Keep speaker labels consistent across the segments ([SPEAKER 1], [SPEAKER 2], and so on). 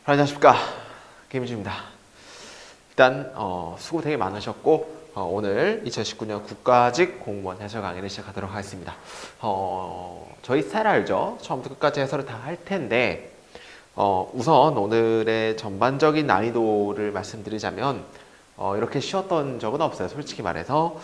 [SPEAKER 1] 안녕하십니까, 김희주입니다. 일단 수고 되게 많으셨고 오늘 2019년 국가직 공무원 해설 강의를 시작하도록 하겠습니다. 저희 스타일 알죠? 처음부터 끝까지 해설을 다 할 텐데 우선 오늘의 전반적인 난이도를 말씀드리자면 이렇게 쉬웠던 적은 없어요. 솔직히 말해서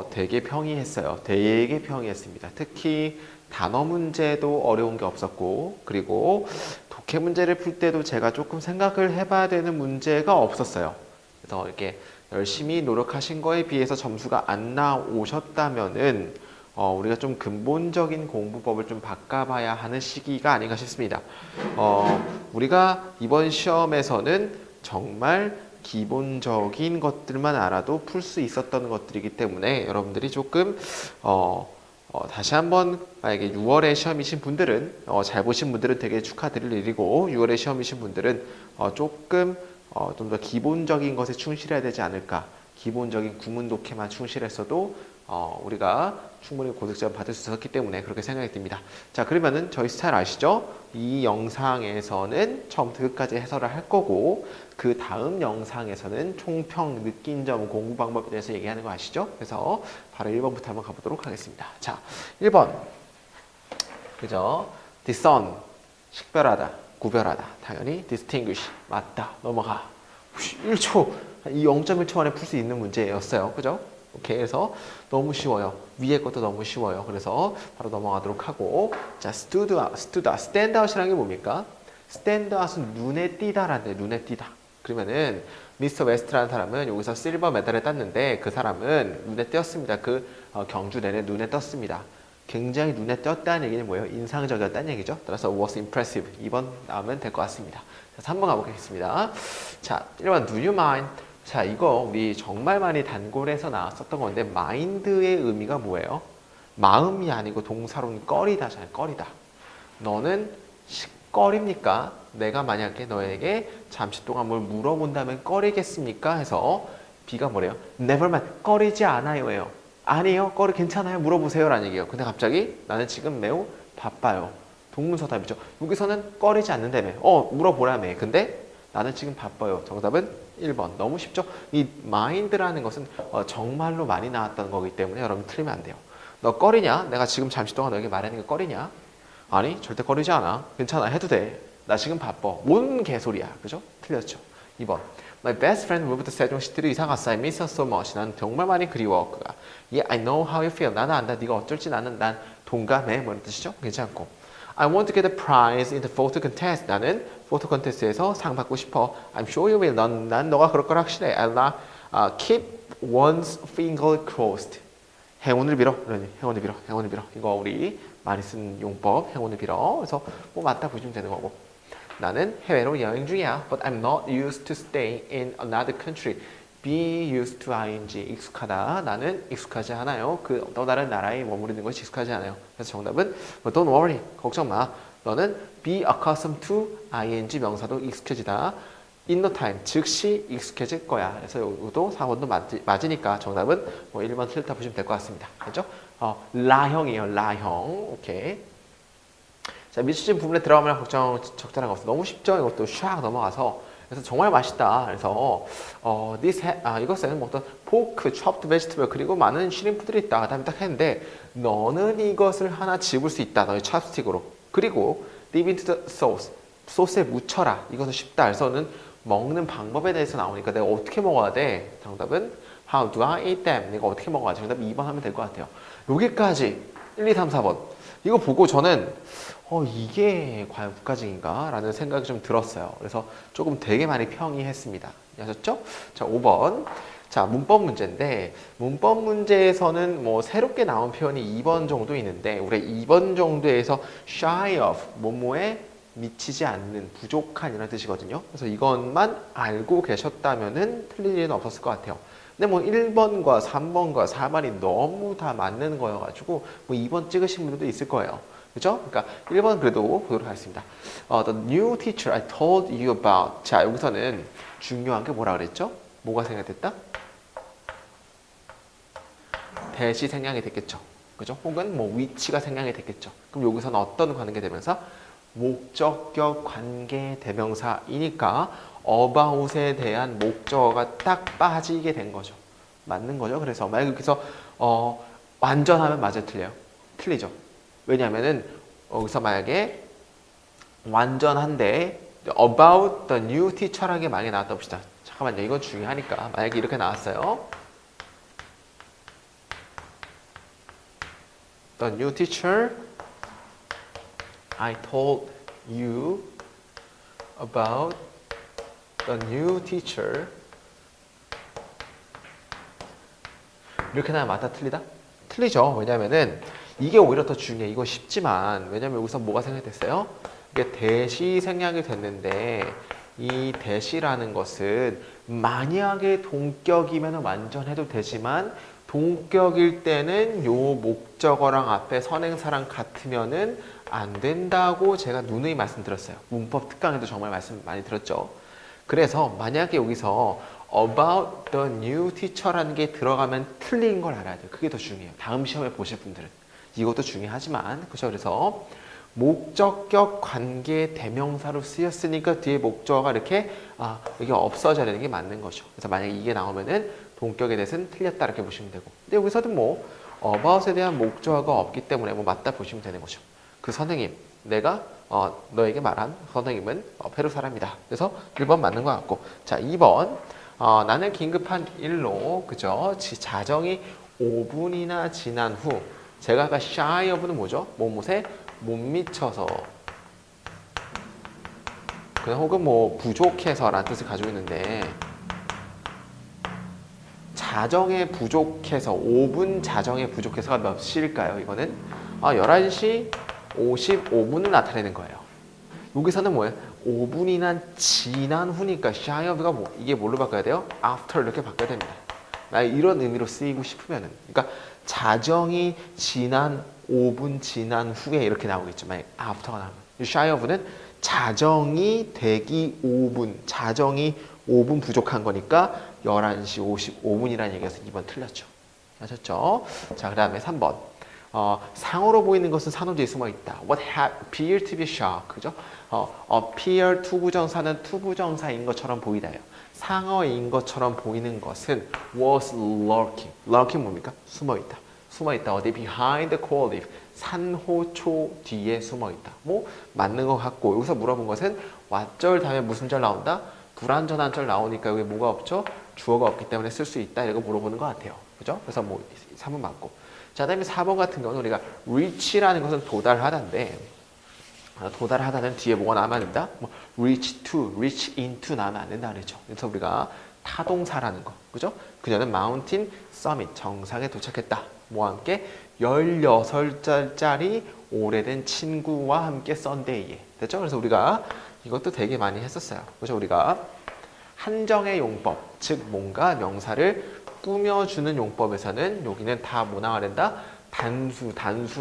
[SPEAKER 1] 되게 평이했어요. 되게 평이했습니다. 특히 단어 문제도 어려운 게 없었고, 그리고 독해 문제를 풀 때도 제가 조금 생각을 해봐야 되는 문제가 없었어요. 그래서 이렇게 열심히 노력하신 거에 비해서 점수가 안 나오셨다면은 우리가 좀 근본적인 공부법을 좀 바꿔봐야 하는 시기가 아닌가 싶습니다. 우리가 이번 시험에서는 정말 기본적인 것들만 알아도 풀 수 있었던 것들이기 때문에 여러분들이 조금 다시 한번 만약에 6월에 시험이신 분들은 잘 보신 분들은 되게 축하드릴 일이고, 6월에 시험이신 분들은 조금 좀 더 기본적인 것에 충실해야 되지 않을까. 기본적인 구문 독해만 충실했어도 우리가 충분히 고득점 받을 수 있었기 때문에 그렇게 생각이 듭니다. 자, 그러면은 저희 스타일 아시죠? 이 영상에서는 처음부터 끝까지 해설을 할 거고, 그 다음 영상에서는 총평, 느낀 점, 공부 방법에 대해서 얘기하는 거 아시죠? 그래서 바로 1번부터 한번 가보도록 하겠습니다. 자, 1번. 그죠? discern, 식별하다, 구별하다. 당연히 distinguish, 맞다, 넘어가. 1초, 이 0.1초 안에 풀 수 있는 문제였어요. 그죠? 오케이. 그래서 너무 쉬워요. 위에 것도 너무 쉬워요. 그래서 바로 넘어가도록 하고, 자, stood out, stand out이라는 게 뭡니까? stand out은 눈에 띄다라는데, 눈에 띄다. 그러면은 미스터 웨스트라는 사람은 여기서 실버 메달을 땄는데, 그 사람은 눈에 띄었습니다. 그 경주 내내 눈에 떴습니다. 굉장히 눈에 띄었다는 얘기는 뭐예요? 인상적이었다는 얘기죠. 따라서 was impressive. 2번 나오면 될 것 같습니다. 자, 3번 가보겠습니다. 자, 1번 do you mind? 자, 이거 우리 정말 많이 단골에서 나왔었던 건데, mind의 의미가 뭐예요? 마음이 아니고 동사로는 꺼리다잖아요. 꺼리다. 너는 꺼립니까? 내가 만약에 너에게 잠시 동안 뭘 물어본다면 꺼리겠습니까? 해서 B가 뭐래요? never mind. 꺼리지 않아요예요. 아니에요. 괜찮아요. 물어보세요. 라는 얘기예요. 근데 갑자기 나는 지금 매우 바빠요. 동문서답이죠. 여기서는 꺼리지 않는다며. 물어보라며. 근데 나는 지금 바빠요. 정답은 1번. 너무 쉽죠? 이 mind라는 것은 정말로 많이 나왔던 거기 때문에 여러분 틀리면 안 돼요. 너 꺼리냐? 내가 지금 잠시 동안 너에게 말하는 게 꺼리냐? 아니, 절대 꺼리지 않아. 괜찮아. 해도 돼. 나 지금 바빠. 뭔 개소리야. 그죠? 틀렸죠? 2번. My best friend moved to 세종시티로 이사 갔어. I miss her so much. 난 정말 많이 그리워. 그가. Yeah, I know how you feel. 나는 안다. 네가 어쩔지. 난 동감해. 뭐 이런 뜻이죠? 괜찮고. I want to get a prize in the photo contest. 나는 포토 컨테스트에서 상 받고 싶어. I'm sure you will. 난 너가 그럴 걸 확실해. I'll not keep one's finger crossed. 행운을 빌어. 그러니 행운을 빌어. 행운을 빌어. 이거 우리 많이 쓴 용법. 행운을 빌어. 그래서 뭐 맞다 보시면 되는 거고. 나는 해외로 여행 중이야. But I'm not used to staying in another country. Be used to ing. 익숙하다. 나는 익숙하지 않아요. 또 다른 나라에 머무르는 것이 익숙하지 않아요. 그래서 정답은 Don't worry. 걱정 마. 너는 be accustomed to ing 명사도 익숙해지다. In no time. 즉시 익숙해질 거야. 그래서 이것도 4번도 맞으니까 정답은 뭐 1번 틀렸다 보시면 될 것 같습니다. 그렇죠? 라형이에요. 라형. 오케이. 자, 미치진 부분에 들어가면 적절한 거 없어. 너무 쉽죠? 이것도 샥 넘어가서. 그래서 정말 맛있다. 그래서 이것은 먹던 포크, chopped vegetable, 그리고 많은 쉬림프들이 있다. 그 다음에 딱 했는데, 너는 이것을 하나 집을 수 있다. 너의 찹스틱으로. 그리고 dip into the sauce. 소스에 묻혀라. 이것은 쉽다. 그래서는 먹는 방법에 대해서 나오니까 내가 어떻게 먹어야 돼? 정답은 how do I eat them? 내가 어떻게 먹어야 돼? 정답 2번 하면 될 것 같아요. 여기까지 1, 2, 3, 4번. 이거 보고 저는 이게 과연 국가직인가? 라는 생각이 좀 들었어요. 그래서 조금 되게 많이 평이했습니다. 아셨죠? 자, 5번. 자, 문법 문제인데, 문법 문제에서는 뭐 새롭게 나온 표현이 2번 정도 있는데, 우리 2번 정도에서 shy of, 뭐뭐에 미치지 않는, 부족한 이라는 뜻이거든요. 그래서 이것만 알고 계셨다면은 틀릴 일은 없었을 것 같아요. 근데 뭐 1번과 3번과 4번이 너무 다 맞는 거여가지고 뭐 2번 찍으신 분들도 있을 거예요. 그죠? 그러니까 1번 그래도 보도록 하겠습니다. The new teacher I told you about. 자, 여기서는 중요한 게 뭐라 그랬죠? 뭐가 생략됐다? 대시 생략이 됐겠죠. 그죠? 혹은 뭐 위치가 생략이 됐겠죠. 그럼 여기서는 어떤 관계 되면서 목적격 관계 대명사이니까 about에 대한 목적어가 딱 빠지게 된 거죠. 맞는 거죠. 그래서 만약에 여기서 완전하면 맞아요, 틀려요? 틀리죠. 왜냐하면은 여기서 만약에 완전한데 about the new teacher라는 게 만약에 나왔다 봅시다. 잠깐만요. 이건 중요하니까. 만약에 이렇게 나왔어요. The new teacher, I told you about the new teacher. 이렇게 나면 맞다 틀리다? 틀리죠. 왜냐면은 이게 오히려 더 중요해. 이거 쉽지만 왜냐면 여기서 뭐가 생략됐어요? 이게 대시 생략이 됐는데 이 대시라는 것은 만약에 동격이면 완전해도 되지만 동격일 때는 요 목적어랑 앞에 선행사랑 같으면은 안 된다고 제가 누누이 말씀드렸어요. 문법 특강에도 정말 말씀 많이 드렸죠. 그래서 만약에 여기서 about the new teacher라는 게 들어가면 틀린 걸 알아야 돼요. 그게 더 중요해요. 다음 시험에 보실 분들은. 이것도 중요하지만 그렇죠. 그래서 목적격 관계 대명사로 쓰였으니까 뒤에 목적어가 이렇게 이게 없어져야 되는 게 맞는 거죠. 그래서 만약에 이게 나오면은 동격에 대해서는 틀렸다 이렇게 보시면 되고. 근데 여기서도 뭐 about에 대한 목적어가 없기 때문에 뭐 맞다 보시면 되는 거죠. 그 선생님, 내가 너에게 말한 선생님은 페루 사람이다. 그래서 1번 맞는 것 같고. 자, 2번. 나는 긴급한 일로, 그죠? 자정이 5분이나 지난 후, 제가 아까 shy of는 뭐죠? 뭐뭇에 못 미쳐서, 그냥 혹은 뭐 부족해서라는 뜻을 가지고 있는데, 자정에 부족해서, 5분 자정에 부족해서가 몇 시일까요? 이거는 11시 55분을 나타내는 거예요. 여기서는 뭐예요? 5분이나 지난 후니까 shy of가 이게 뭘로 바꿔야 돼요? after 이렇게 바꿔야 됩니다. 이런 의미로 쓰이고 싶으면은, 그러니까 자정이 지난 5분 지난 후에 이렇게 나오겠죠. 만약 after가 나오면 shy of는 자정이 되기 5분, 자정이 5분 부족한 거니까 11시 55분이라는 얘기에서 2번 틀렸죠. 아셨죠? 자, 그 다음에 3번. 상어로 보이는 것은 산호지에 숨어 있다. What appear to be shark, 그죠? appear 투부정사는 투부정사인 것처럼 보이다요. 상어인 것처럼 보이는 것은 was lurking. lurking 뭡니까? 숨어 있다. 숨어 있다. 어디? behind the coral reef. 산호초 뒤에 숨어 있다. 뭐 맞는 것 같고 여기서 물어본 것은 왓절 다음에 무슨 절 나온다? 불완전한 절 나오니까 여기 뭐가 없죠? 주어가 없기 때문에 쓸 수 있다. 이거 물어보는 것 같아요. 그죠? 그래서 뭐 3번 맞고. 자, 다음에 4번 같은 경우는 우리가 reach라는 것은 도달하다인데 도달하다는 뒤에 뭐가 나오면 안 된다? 뭐 reach to, reach into 나오면 안 된다 그랬죠. 그래서 우리가 타동사라는 거, 그죠? 그녀는 mountain summit, 정상에 도착했다. 뭐와 함께? 16살짜리 오래된 친구와 함께 썬데이에. 됐죠? 그래서 우리가 이것도 되게 많이 했었어요. 그죠? 우리가 한정의 용법, 즉 뭔가 명사를 꾸며주는 용법에서는 여기는 다 뭐 나와야 된다? 단수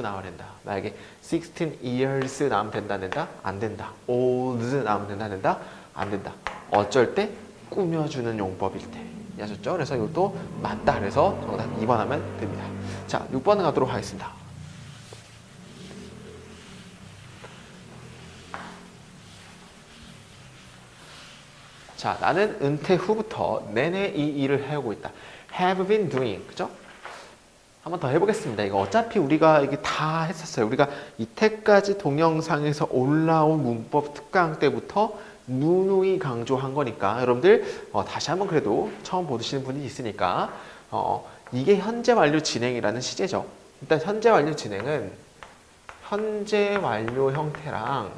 [SPEAKER 1] 나와야 된다. 만약에 16 years 나오면 된다, 안 된다? 안 된다. old 나오면 된다, 안 된다? 안 된다. 어쩔 때? 꾸며주는 용법일 때. 아셨죠? 그래서 이것도 맞다. 그래서 정답 2번 하면 됩니다. 자, 6번 가도록 하겠습니다. 자, 나는 은퇴 후부터 내내 이 일을 해오고 있다. have been doing. 그죠? 한번 더 해보겠습니다. 이거 어차피 우리가 이게 다 했었어요. 우리가 이때까지 동영상에서 올라온 문법 특강 때부터 누누이 강조한 거니까 여러분들 다시 한번 그래도 처음 보시는 분이 있으니까 이게 현재 완료 진행이라는 시제죠. 일단 현재 완료 진행은 현재 완료 형태랑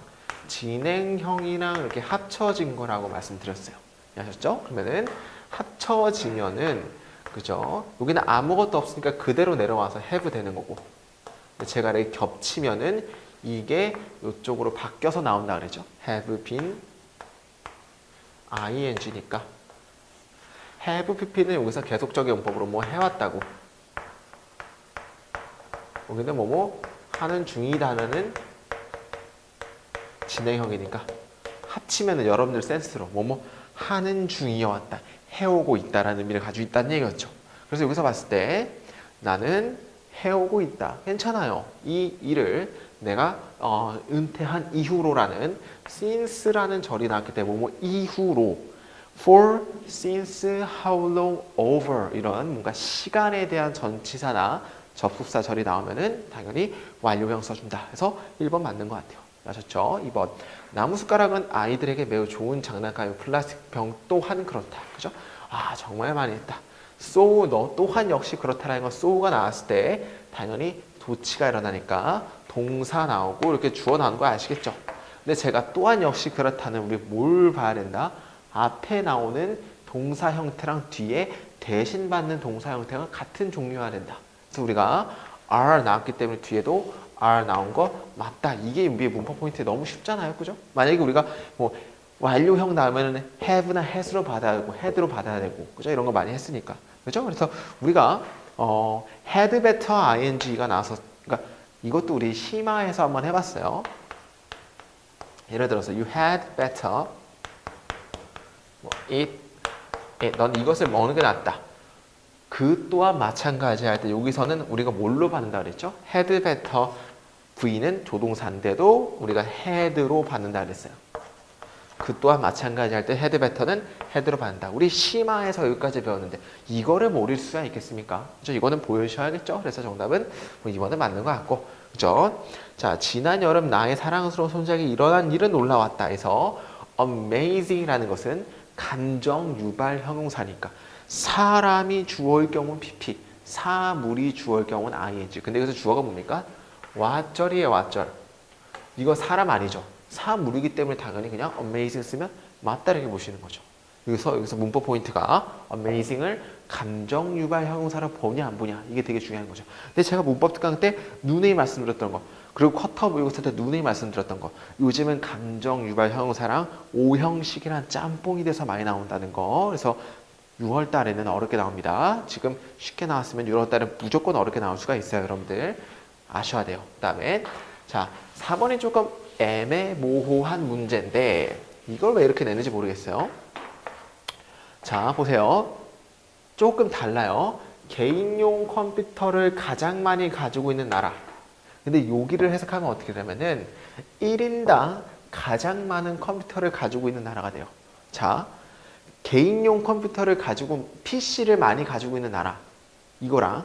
[SPEAKER 1] 진행형이랑 이렇게 합쳐진 거라고 말씀드렸어요. 아셨죠? 그러면은 합쳐지면은 그죠? 여기는 아무것도 없으니까 그대로 내려와서 have 되는 거고 제가 이렇게 겹치면은 이게 이쪽으로 바뀌어서 나온다 그러죠. have been ing니까 have pp는 여기서 계속적인 용법으로 뭐 해왔다고 여기는 뭐뭐 하는 중이다는 진행형이니까 합치면은 여러분들 센스로 뭐뭐 하는 중이어왔다. 해오고 있다라는 의미를 가지고 있다는 얘기였죠. 그래서 여기서 봤을 때 나는 해오고 있다. 괜찮아요. 이 일을 내가 은퇴한 이후로라는 since라는 절이 나왔기 때문에 뭐 이후로 for, since, how long, over 이런 뭔가 시간에 대한 전치사나 접속사 절이 나오면은 당연히 완료형 써준다. 그래서 1번 맞는 것 같아요. 아셨죠? 2번 나무숟가락은 아이들에게 매우 좋은 장난감이고 플라스틱 병 또한 그렇다. 그죠? 아 정말 많이 했다. so 너 또한 역시 그렇다라는 건 so가 나왔을 때 당연히 도치가 일어나니까 동사 나오고 이렇게 주어 나오는 거 아시겠죠? 근데 제가 또한 역시 그렇다는 우리 뭘 봐야 된다? 앞에 나오는 동사 형태랑 뒤에 대신 받는 동사 형태가 같은 종류여야 된다. 그래서 우리가 are 나왔기 때문에 뒤에도 are 나온 거 맞다. 이게 우리의 문법 포인트 너무 쉽잖아요. 그죠? 만약에 우리가 뭐 완료형 나오면은 have나 has로 받아야 되고 had로 받아야 되고 그죠? 이런 거 많이 했으니까. 그죠? 그래서 우리가 had better ing가 나와서 그러니까 이것도 우리 심화해서 한번 해봤어요. 예를 들어서 you had better 넌 이것을 먹는 게 낫다. 그 또한 마찬가지 할 때 여기서는 우리가 뭘로 받는다 그랬죠? had better V는 조동사인데도 우리가 had로 받는다 그랬어요. 그 또한 마찬가지 할 때 had better는 had로 받는다. 우리 심화에서 여기까지 배웠는데 이거를 모를 수가 있겠습니까? 그죠? 이거는 보여주셔야겠죠? 그래서 정답은 뭐 2번은 맞는 것 같고 그죠? 자, 지난 여름 나의 사랑스러운 손자에게 일어난 일은 놀라웠다 해서 amazing이라는 것은 감정 유발 형용사니까 사람이 주어일 경우는 PP, 사물이 주어일 경우는 ING. 근데 여기서 주어가 뭡니까? 왓절이에요, 왓절. 이거 사람 아니죠? 사물이기 때문에 당연히 그냥 amazing 쓰면 맞다 이렇게 보시는 거죠. 여기서 문법 포인트가 amazing을 감정 유발 형용사로 보냐 안 보냐 이게 되게 중요한 거죠. 근데 제가 문법 특강 때 누누이 말씀드렸던 거 그리고 쿼터 모의고사 때 누누이 말씀드렸던 거 요즘은 감정 유발 형용사랑 오형식이란 짬뽕이 돼서 많이 나온다는 거. 그래서 6월 달에는 어렵게 나옵니다. 지금 쉽게 나왔으면 6월 달에 무조건 어렵게 나올 수가 있어요. 여러분들 아셔야 돼요. 그 다음에 자 4번이 조금 애매모호한 문제인데 이걸 왜 이렇게 내는지 모르겠어요. 자 보세요. 조금 달라요. 개인용 컴퓨터를 가장 많이 가지고 있는 나라. 근데 여기를 해석하면 어떻게 되냐면은 1인당 가장 많은 컴퓨터를 가지고 있는 나라가 돼요. 자 개인용 컴퓨터를 가지고 PC를 많이 가지고 있는 나라 이거랑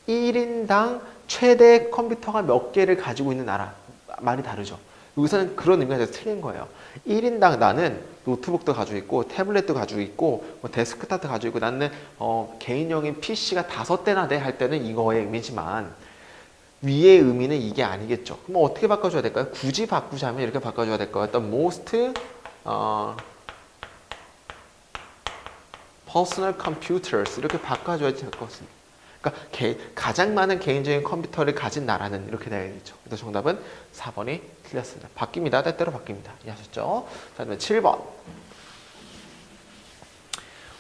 [SPEAKER 1] 1인당 최대 컴퓨터가 몇 개를 가지고 있는 나라 많이 다르죠. 여기서는 그런 의미가 틀린 거예요. 1인당 나는 노트북도 가지고 있고 태블릿도 가지고 있고 뭐 데스크탑도 가지고 있고 나는 개인용인 PC가 5대나 돼 할 때는 이거의 의미지만 위의 의미는 이게 아니겠죠. 그럼 어떻게 바꿔줘야 될까요? 굳이 바꾸자면 이렇게 바꿔줘야 될 거예요. 어떤 most personal computers 이렇게 바꿔줘야 될 것 같습니다. 그러니까 가장 많은 개인적인 컴퓨터를 가진 나라는 이렇게 되겠죠. 그래서 정답은 4번이 틀렸습니다. 바뀝니다. 때때로 바뀝니다. 이해하셨죠? 자, 그다음에 7번.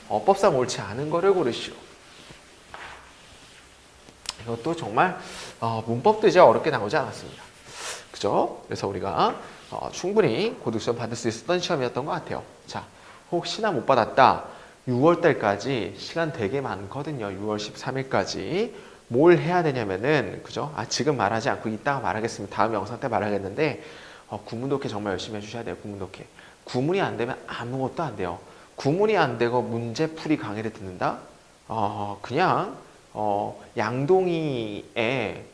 [SPEAKER 1] 어법상 옳지 않은 거를 고르시오. 이것도 정말 문법도 이제 어렵게 나오지 않았습니다. 그죠? 그래서 우리가 충분히 고득점 받을 수 있었던 시험이었던 것 같아요. 자, 혹시나 못 받았다. 6월 달까지 시간 되게 많거든요. 6월 13일까지. 뭘 해야 되냐면은, 그죠? 지금 말하지 않고 이따가 말하겠습니다. 다음 영상 때 말하겠는데, 구문 독해 정말 열심히 해주셔야 돼요. 구문 독해. 구문이 안 되면 아무것도 안 돼요. 구문이 안 되고 문제풀이 강의를 듣는다? 그냥, 양동이에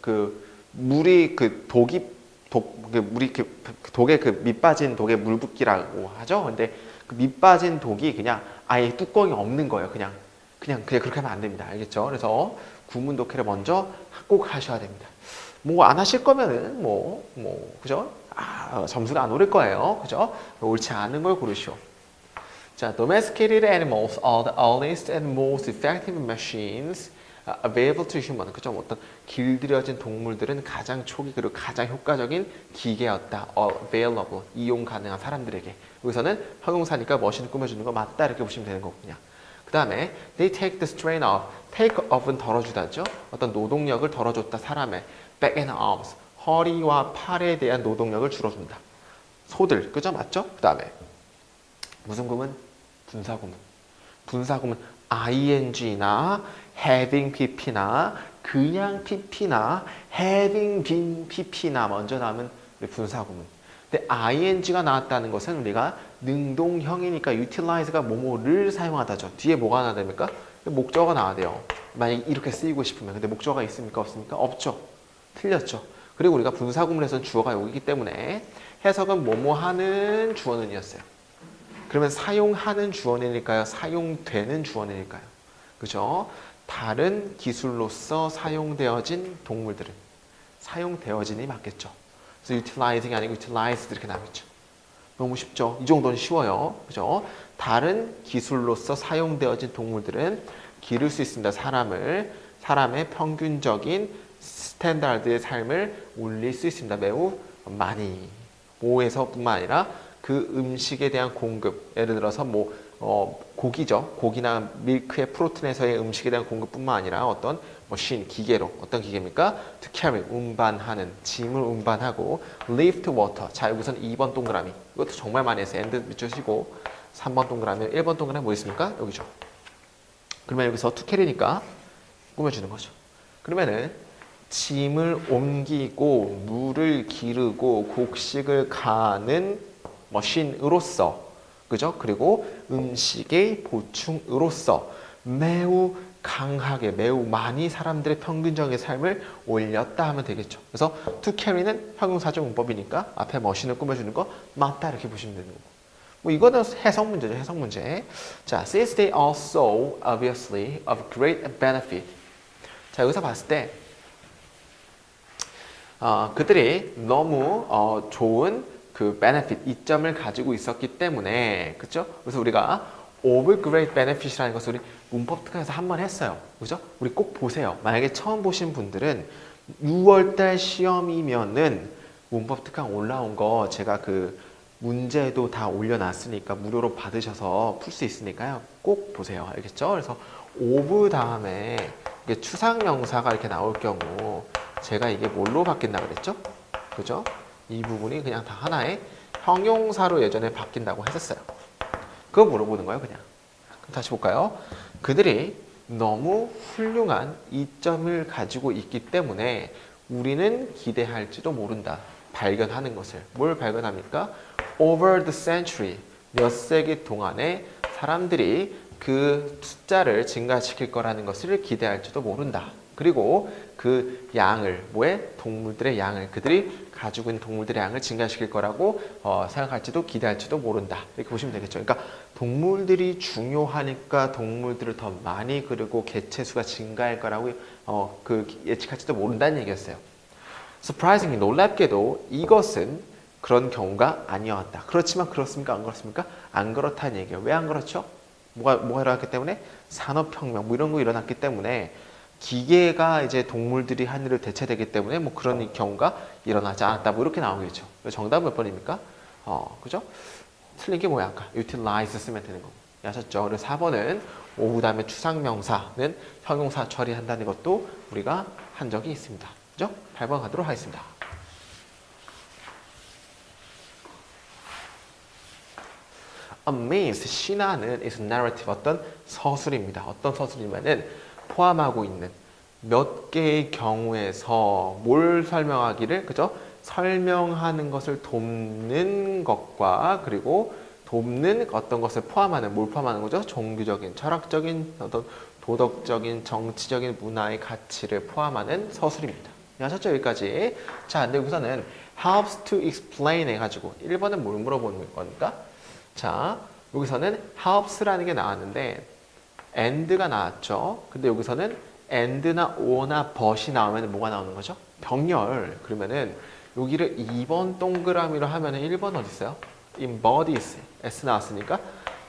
[SPEAKER 1] 물이 물이 독에 밑 빠진 독에 물 붓기라고 하죠. 근데 그 밑 빠진 독이 그냥 아예 뚜껑이 없는 거예요. 그냥 그렇게 하면 안 됩니다. 알겠죠? 그래서 구문 독해를 먼저 꼭 하셔야 됩니다. 뭐 안 하실 거면은 그죠? 점수가 안 오를 거예요. 그죠? 옳지 않은 걸 고르시오. 자, domesticated animals are the earliest and most effective machines available to human. 그죠? 어떤 길들여진 동물들은 가장 초기 그리고 가장 효과적인 기계였다. available. 이용 가능한 사람들에게. 여기서는 형용사니까 머신을 꾸며주는 거 맞다 이렇게 보시면 되는 거군요. 그 다음에 they take the strain of. take off은 덜어주다죠. 어떤 노동력을 덜어줬다 사람의. back and arms. 허리와 팔에 대한 노동력을 줄여준다. 소들. 그죠? 맞죠? 그 다음에 무슨 구문? 분사구문. 분사구문 ing나 having pp나 그냥 pp나 having been pp나 먼저 나오면 분사구문. 근데 ing가 나왔다는 것은 우리가 능동형이니까 utilize가 뭐뭐를 사용하다죠. 뒤에 뭐가 나야 됩니까? 목적어가 나와야 돼요. 만약에 이렇게 쓰이고 싶으면. 근데 목적어가 있습니까? 없습니까? 없죠. 틀렸죠. 그리고 우리가 분사구문에서는 주어가 여기기 때문에 해석은 뭐뭐 하는 주어는이었어요. 그러면 사용하는 주어는일까요? 사용되는 주어는일까요? 그죠? 다른 기술로서 사용되어진 동물들은 사용되어진이 맞겠죠. 그래서 utilizing이 아니고 utilized 이렇게 나오겠죠. 너무 쉽죠? 이 정도는 쉬워요. 그죠? 다른 기술로서 사용되어진 동물들은 기를 수 있습니다. 사람의 평균적인 스탠다드의 삶을 올릴 수 있습니다. 매우 많이. 뭐에서뿐만 아니라 그 음식에 대한 공급, 예를 들어서 고기죠. 고기나 밀크의 프로틴에서의 음식에 대한 공급뿐만 아니라 어떤 머신, 기계로, 어떤 기계입니까? To carry, 운반하는, 짐을 운반하고 lift water. 자, 여기서는 2번 동그라미. 이것도 정말 많이 했어요. 엔드 밑줄 치고 3번 동그라미, 1번 동그라미 뭐 있습니까? 여기죠. 그러면 여기서 to carry니까 꾸며주는 거죠. 그러면은 짐을 옮기고 물을 기르고 곡식을 가는 머신으로서, 그죠? 그리고 음식의 보충으로서 매우 강하게, 매우 많이 사람들의 평균적인 삶을 올렸다 하면 되겠죠. 그래서 to carry는 형용사적 문법이니까 앞에 머신을 꾸며주는 거 맞다 이렇게 보시면 되는 거고. 뭐 이거는 해석 문제죠, 해석 문제. 자, since they are so obviously of great benefit. 자, 여기서 봤을 때 그들이 너무 좋은 그 benefit, 이점을 가지고 있었기 때문에, 그렇죠? 그래서 우리가 of great benefit이라는 것을 우리 문법 특강에서 한 번 했어요. 그죠? 우리 꼭 보세요. 만약에 처음 보신 분들은 6월달 시험이면은 문법 특강 올라온 거 제가 그 문제도 다 올려놨으니까 무료로 받으셔서 풀 수 있으니까요. 꼭 보세요. 알겠죠? 그래서 of 다음에 이게 추상명사가 이렇게 나올 경우 제가 이게 뭘로 바뀐다 그랬죠? 그죠? 이 부분이 그냥 다 하나의 형용사로 예전에 바뀐다고 했었어요. 그거 물어보는 거예요, 그냥. 그럼 다시 볼까요? 그들이 너무 훌륭한 이점을 가지고 있기 때문에 우리는 기대할지도 모른다. 발견하는 것을. 뭘 발견합니까? Over the century, 몇 세기 동안에 사람들이 그 숫자를 증가시킬 거라는 것을 기대할지도 모른다. 그리고 그 양을, 동물들의 양을, 그들이 가지고 있는 동물들의 양을 증가시킬 거라고 생각할지도 기대할지도 모른다. 이렇게 보시면 되겠죠. 그러니까 동물들이 중요하니까 동물들을 더 많이 기르고 개체수가 증가할 거라고 예측할지도 모른다는 얘기였어요. Surprisingly, 놀랍게도 이것은 그런 경우가 아니었다. 그렇지만 그렇습니까? 안 그렇습니까? 안 그렇다는 얘기예요. 왜 안 그렇죠? 뭐가 일어났기 때문에? 산업혁명 뭐 이런 거 일어났기 때문에 기계가 이제 동물들이 한 일을 대체되기 때문에 뭐 그런 경우가 일어나지 않았다. 뭐 이렇게 나오겠죠. 정답은 몇 번입니까? 그죠? 틀린 게 뭐야? 아까 utilize 쓰면 되는 거고. 아셨죠? 그래서 4번은 오후 다음에 추상명사는 형용사 처리한다는 것도 우리가 한 적이 있습니다. 그죠? 8번 가도록 하겠습니다. Amazed, 신화는 is narrative, 어떤 서술입니다. 어떤 서술이면은 포함하고 있는 몇 개의 경우에서 뭘 설명하기를, 그죠? 설명하는 것을 돕는 것과 그리고 돕는 어떤 것을 포함하는, 뭘 포함하는 거죠? 종교적인, 철학적인, 어떤 도덕적인, 정치적인 문화의 가치를 포함하는 서술입니다. 아셨죠? 여기까지. 자, 근데 여기서는 helps to explain 해가지고 1번은 뭘 물어보는 겁니까? 자, 여기서는 helps라는 게 나왔는데 and가 나왔죠. 근데 여기서는 and나 or나 but이 나오면 뭐가 나오는 거죠? 병렬. 그러면은 여기를 2번 동그라미로 하면은 1번 어디 있어요? embodies. s 나왔으니까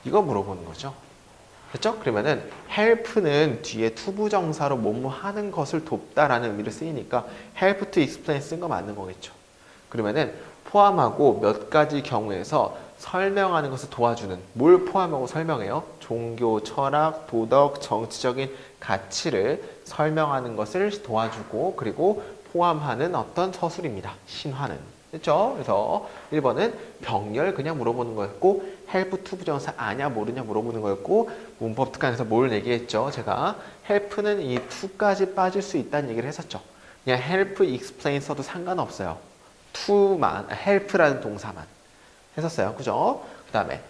[SPEAKER 1] 이거 물어보는 거죠. 됐죠? 그러면은 help는 뒤에 투부정사로 뭐뭐 하는 것을 돕다라는 의미로 쓰이니까 help to explain 쓴 거 맞는 거겠죠. 그러면은 포함하고 몇 가지 경우에서 설명하는 것을 도와주는, 뭘 포함하고 설명해요? 종교, 철학, 도덕, 정치적인 가치를 설명하는 것을 도와주고 그리고 포함하는 어떤 서술입니다. 신화는. 됐죠? 그래서 1번은 병렬 그냥 물어보는 거였고 help to 부정사 아냐 모르냐 물어보는 거였고 문법 특강에서 뭘 얘기했죠? 제가 help는 이 to까지 빠질 수 있다는 얘기를 했었죠. 그냥 help, explain 써도 상관없어요. to만, help라는 동사만 했었어요. 그죠? 그 다음에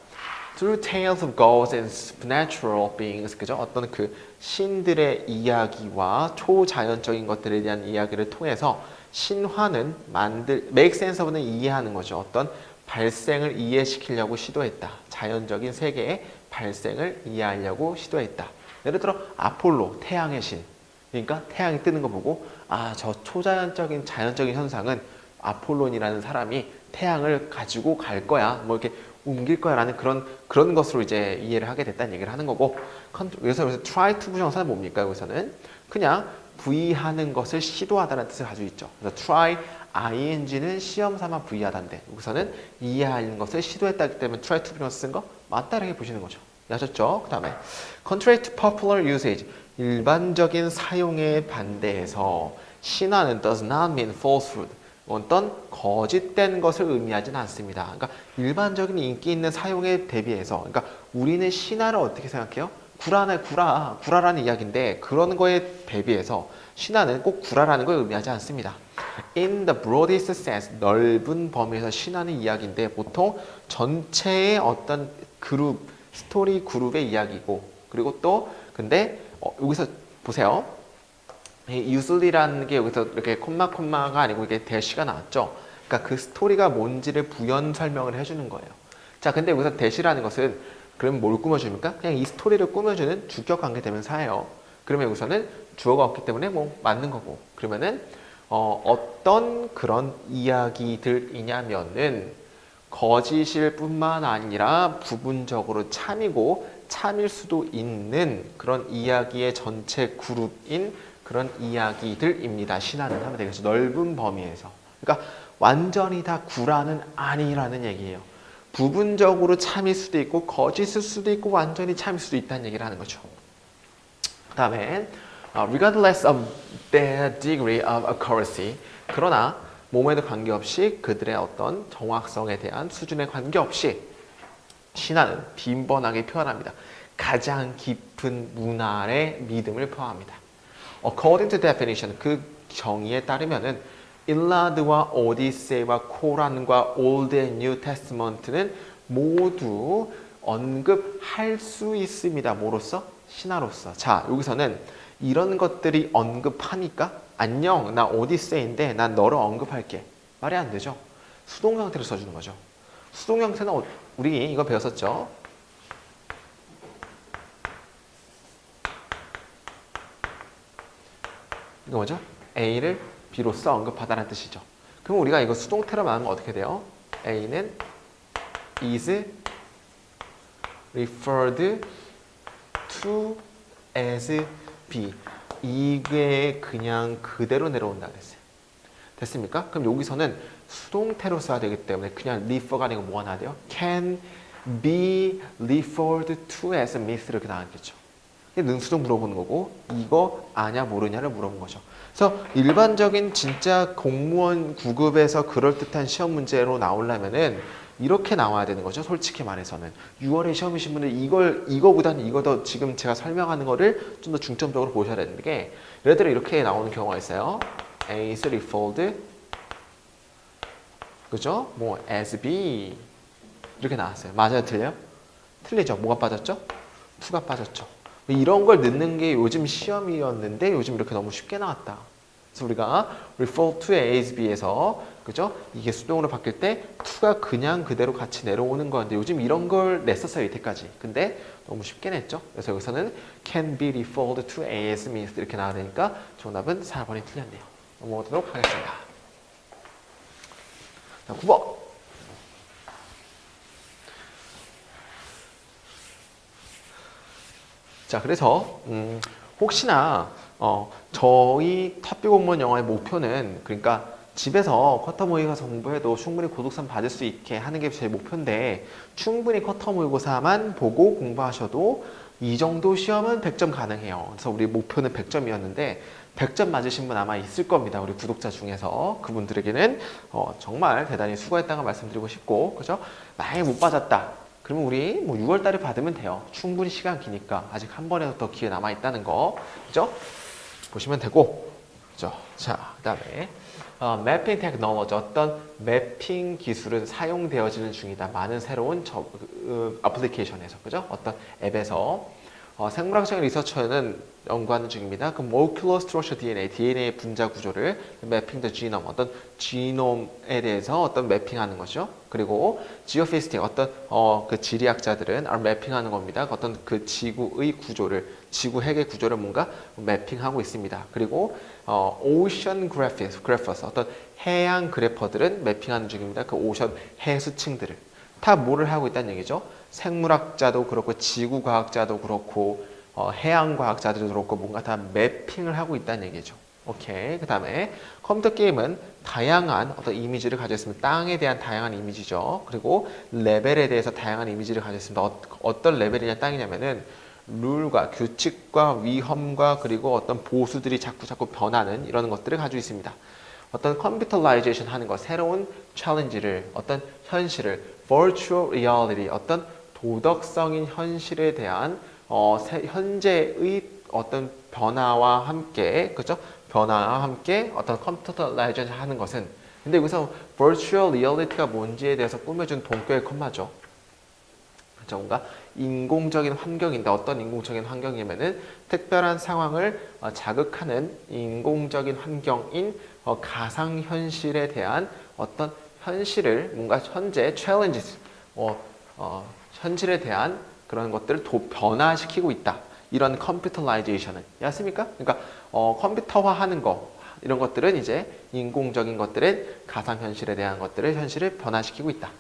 [SPEAKER 1] through tales of gods and supernatural beings, 그죠? 어떤 그 신들의 이야기와 초자연적인 것들에 대한 이야기를 통해서 신화는 make sense of는 이해하는 거죠. 어떤 발생을 이해시키려고 시도했다. 자연적인 세계의 발생을 이해하려고 시도했다. 예를 들어 아폴로, 태양의 신. 그러니까 태양이 뜨는 거 보고 아, 저 초자연적인 자연적인 현상은 아폴론이라는 사람이 태양을 가지고 갈 거야. 뭐 이렇게 옮길 거야라는 그런 것으로 이제 이해를 하게 됐다는 얘기를 하는 거고, 여기서 try to 부정사는 뭡니까? 여기서는 그냥 부의하는 것을 시도하다는 뜻을 가지고 있죠. 그래서 try ing는 시험 삼아 부의하다인데 여기서는 이해하는 것을 시도했다기 때문에 try to 부정사 쓴 거 맞다 이렇게 보시는 거죠. 아셨죠? 그 다음에 contrary to popular usage, 일반적인 사용에 반대해서 신화는 does not mean falsehood, 어떤 거짓된 것을 의미하지는 않습니다. 그러니까 일반적인 인기 있는 사용에 대비해서, 그러니까 우리는 신화를 어떻게 생각해요? 구라라는 이야기인데 그런 거에 대비해서 신화는 꼭 구라라는 걸 의미하지 않습니다. In the broadest sense, 넓은 범위에서 신화는 이야기인데 보통 전체의 어떤 그룹, 스토리 그룹의 이야기고, 그리고 또 근데 여기서 보세요. usually라는 게 여기서 이렇게 콤마가 아니고 이게 대시가 나왔죠. 그러니까 그 스토리가 뭔지를 부연 설명을 해주는 거예요. 자, 근데 여기서 대시라는 것은 그럼 뭘 꾸며줍니까? 그냥 이 스토리를 꾸며주는 주격 관계 대명사예요. 그러면 여기서는 주어가 없기 때문에 뭐 맞는 거고. 그러면은 어떤 그런 이야기들이냐면은 거짓일 뿐만 아니라 부분적으로 참이고 참일 수도 있는 그런 이야기의 전체 그룹인 그런 이야기들입니다. 신화는 하면 되겠죠. 넓은 범위에서. 그러니까 완전히 다 구라는 아니라는 얘기예요. 부분적으로 참일 수도 있고 거짓일 수도 있고 완전히 참일 수도 있다는 얘기를 하는 거죠. 그 다음에 regardless of their degree of accuracy, 그러나 몸에도 관계없이 그들의 어떤 정확성에 대한 수준에 관계없이 신화는 빈번하게 표현합니다. 가장 깊은 문화의 믿음을 포함합니다. According to definition, 그 정의에 따르면은 일라드와 오디세이와 코란과 Old and New Testament는 모두 언급할 수 있습니다. 뭐로서? 신화로서. 자, 여기서는 이런 것들이 언급하니까 안녕, 나 오디세이인데 난 너를 언급할게. 말이 안 되죠. 수동 형태로 써주는 거죠. 수동 형태는 우리 이거 배웠었죠. 이거 뭐죠? A를 B로서 언급하다는 뜻이죠. 그럼 우리가 이거 수동태로 말하면 어떻게 돼요? A는 is referred to as B. 이게 그냥 그대로 내려온다 그랬어요. 됐습니까? 그럼 여기서는 수동태로 써야 되기 때문에 그냥 refer가 아니고 뭐가 나와야 돼요? Can be referred to as Miss 이렇게 나왔겠죠. 능수동 물어보는 거고 이거 아냐 모르냐를 물어본 거죠. 그래서 일반적인 진짜 공무원 9급에서 그럴듯한 시험 문제로 나오려면은 이렇게 나와야 되는 거죠. 솔직히 말해서는 6월에 시험이신 분들 이거보다는 이거 더 지금 제가 설명하는 거를 좀 더 중점적으로 보셔야 되는 게, 예를 들어 이렇게 나오는 경우가 있어요. A is referred, 그죠? 뭐 as B 이렇게 나왔어요. 맞아요, 틀려요? 틀리죠. 뭐가 빠졌죠? to가 빠졌죠. 이런 걸 넣는 게 요즘 시험이었는데 요즘 이렇게 너무 쉽게 나왔다. 그래서 우리가 refer to as B에서 그죠? 이게 수동으로 바뀔 때 to가 그냥 그대로 같이 내려오는 건데 요즘 이런 걸 냈었어요, 이때까지. 근데 너무 쉽게 냈죠. 그래서 여기서는 can be referred to as means 이렇게 나와야 되니까 정답은 4번이 틀렸네요. 넘어가도록 하겠습니다. 자, 9번. 자, 그래서 혹시나 저희 탑뷰 공무원 영어의 목표는, 그러니까 집에서 쿼터 모의고사 공부해도 충분히 고득점 받을 수 있게 하는 게 제 목표인데, 충분히 쿼터 모의고사만 보고 공부하셔도 이 정도 시험은 100점 가능해요. 그래서 우리 목표는 100점이었는데 100점 맞으신 분 아마 있을 겁니다. 우리 구독자 중에서. 그분들에게는 정말 대단히 수고했다는 걸 말씀드리고 싶고, 그죠? 만약에 못 받았다. 그러면 우리 뭐 6월 달에 받으면 돼요. 충분히 시간 기니까. 아직 한 번에 더 기회 남아 있다는 거. 그죠? 보시면 되고. 그죠? 자, 그 다음에 매핑 테크놀로지, 어떤 매핑 기술은 사용되어지는 중이다. 많은 새로운 애플리케이션에서, 그죠? 어떤 앱에서 생물학적인 리서처는 연구하는 중입니다. 그 molecular structure DNA의 분자 구조를 매핑 더 지놈, 어떤 지놈에 대해서 어떤 매핑하는 거죠. 그리고 geophysics, 어떤 그 지리학자들은 매핑하는 겁니다. 어떤 그 지구의 구조를, 지구 핵의 구조를 뭔가 매핑하고 있습니다. 그리고 ocean graphers, 어떤 해양 그래퍼들은 매핑하는 중입니다. 그 오션 해수층들을 다 뭐를 하고 있다는 얘기죠. 생물학자도 그렇고 지구과학자도 그렇고 해양과학자들도 그렇고 뭔가 다 매핑을 하고 있다는 얘기죠. 오케이. 그 다음에 컴퓨터 게임은 다양한 어떤 이미지를 가지고 있습니다. 땅에 대한 다양한 이미지죠. 그리고 레벨에 대해서 다양한 이미지를 가지고 있습니다. 어떤 레벨이냐 땅이냐면은 룰과 규칙과 위험과 그리고 어떤 보수들이 자꾸 변하는 이런 것들을 가지고 있습니다. 어떤 컴퓨터라이제이션 하는 것, 새로운 챌린지를, 어떤 현실을, virtual reality, 어떤 도덕성인 현실에 대한 현재의 어떤 변화와 함께, 그죠? 변화와 함께 어떤 컴퓨터라이제이션 하는 것은, 근데 여기서 virtual reality가 뭔지에 대해서 꾸며준 동교의 컴마죠. 그죠? 뭔가 인공적인 환경인데, 어떤 인공적인 환경이면은 특별한 상황을 자극하는 인공적인 환경인 가상현실에 대한 어떤 현실을, 뭔가 현재 challenges, 현실에 대한 그런 것들을 변화시키고 있다. 이런 컴퓨터라이제이션은. 맞습니까? 그러니까 컴퓨터화하는 거, 이런 것들은 이제 인공적인 것들은 가상현실에 대한 것들을, 현실을 변화시키고 있다.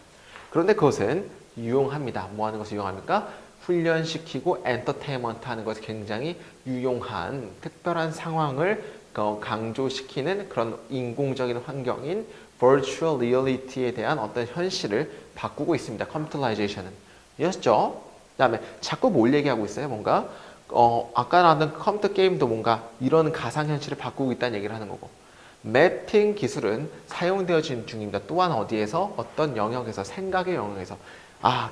[SPEAKER 1] 그런데 그것은 유용합니다. 뭐 하는 것을 유용합니까? 훈련시키고 엔터테인먼트 하는 것이 굉장히 유용한 특별한 상황을 강조시키는 그런 인공적인 환경인 virtual reality에 대한 어떤 현실을 바꾸고 있습니다. 컴퓨터라이제이션은. 이해하셨죠? 그 다음에 자꾸 뭘 얘기하고 있어요? 뭔가 아까 나왔던 컴퓨터 게임도 뭔가 이런 가상현실을 바꾸고 있다는 얘기를 하는 거고, 매핑 기술은 사용되어진 중입니다. 또한 어디에서? 어떤 영역에서, 생각의 영역에서.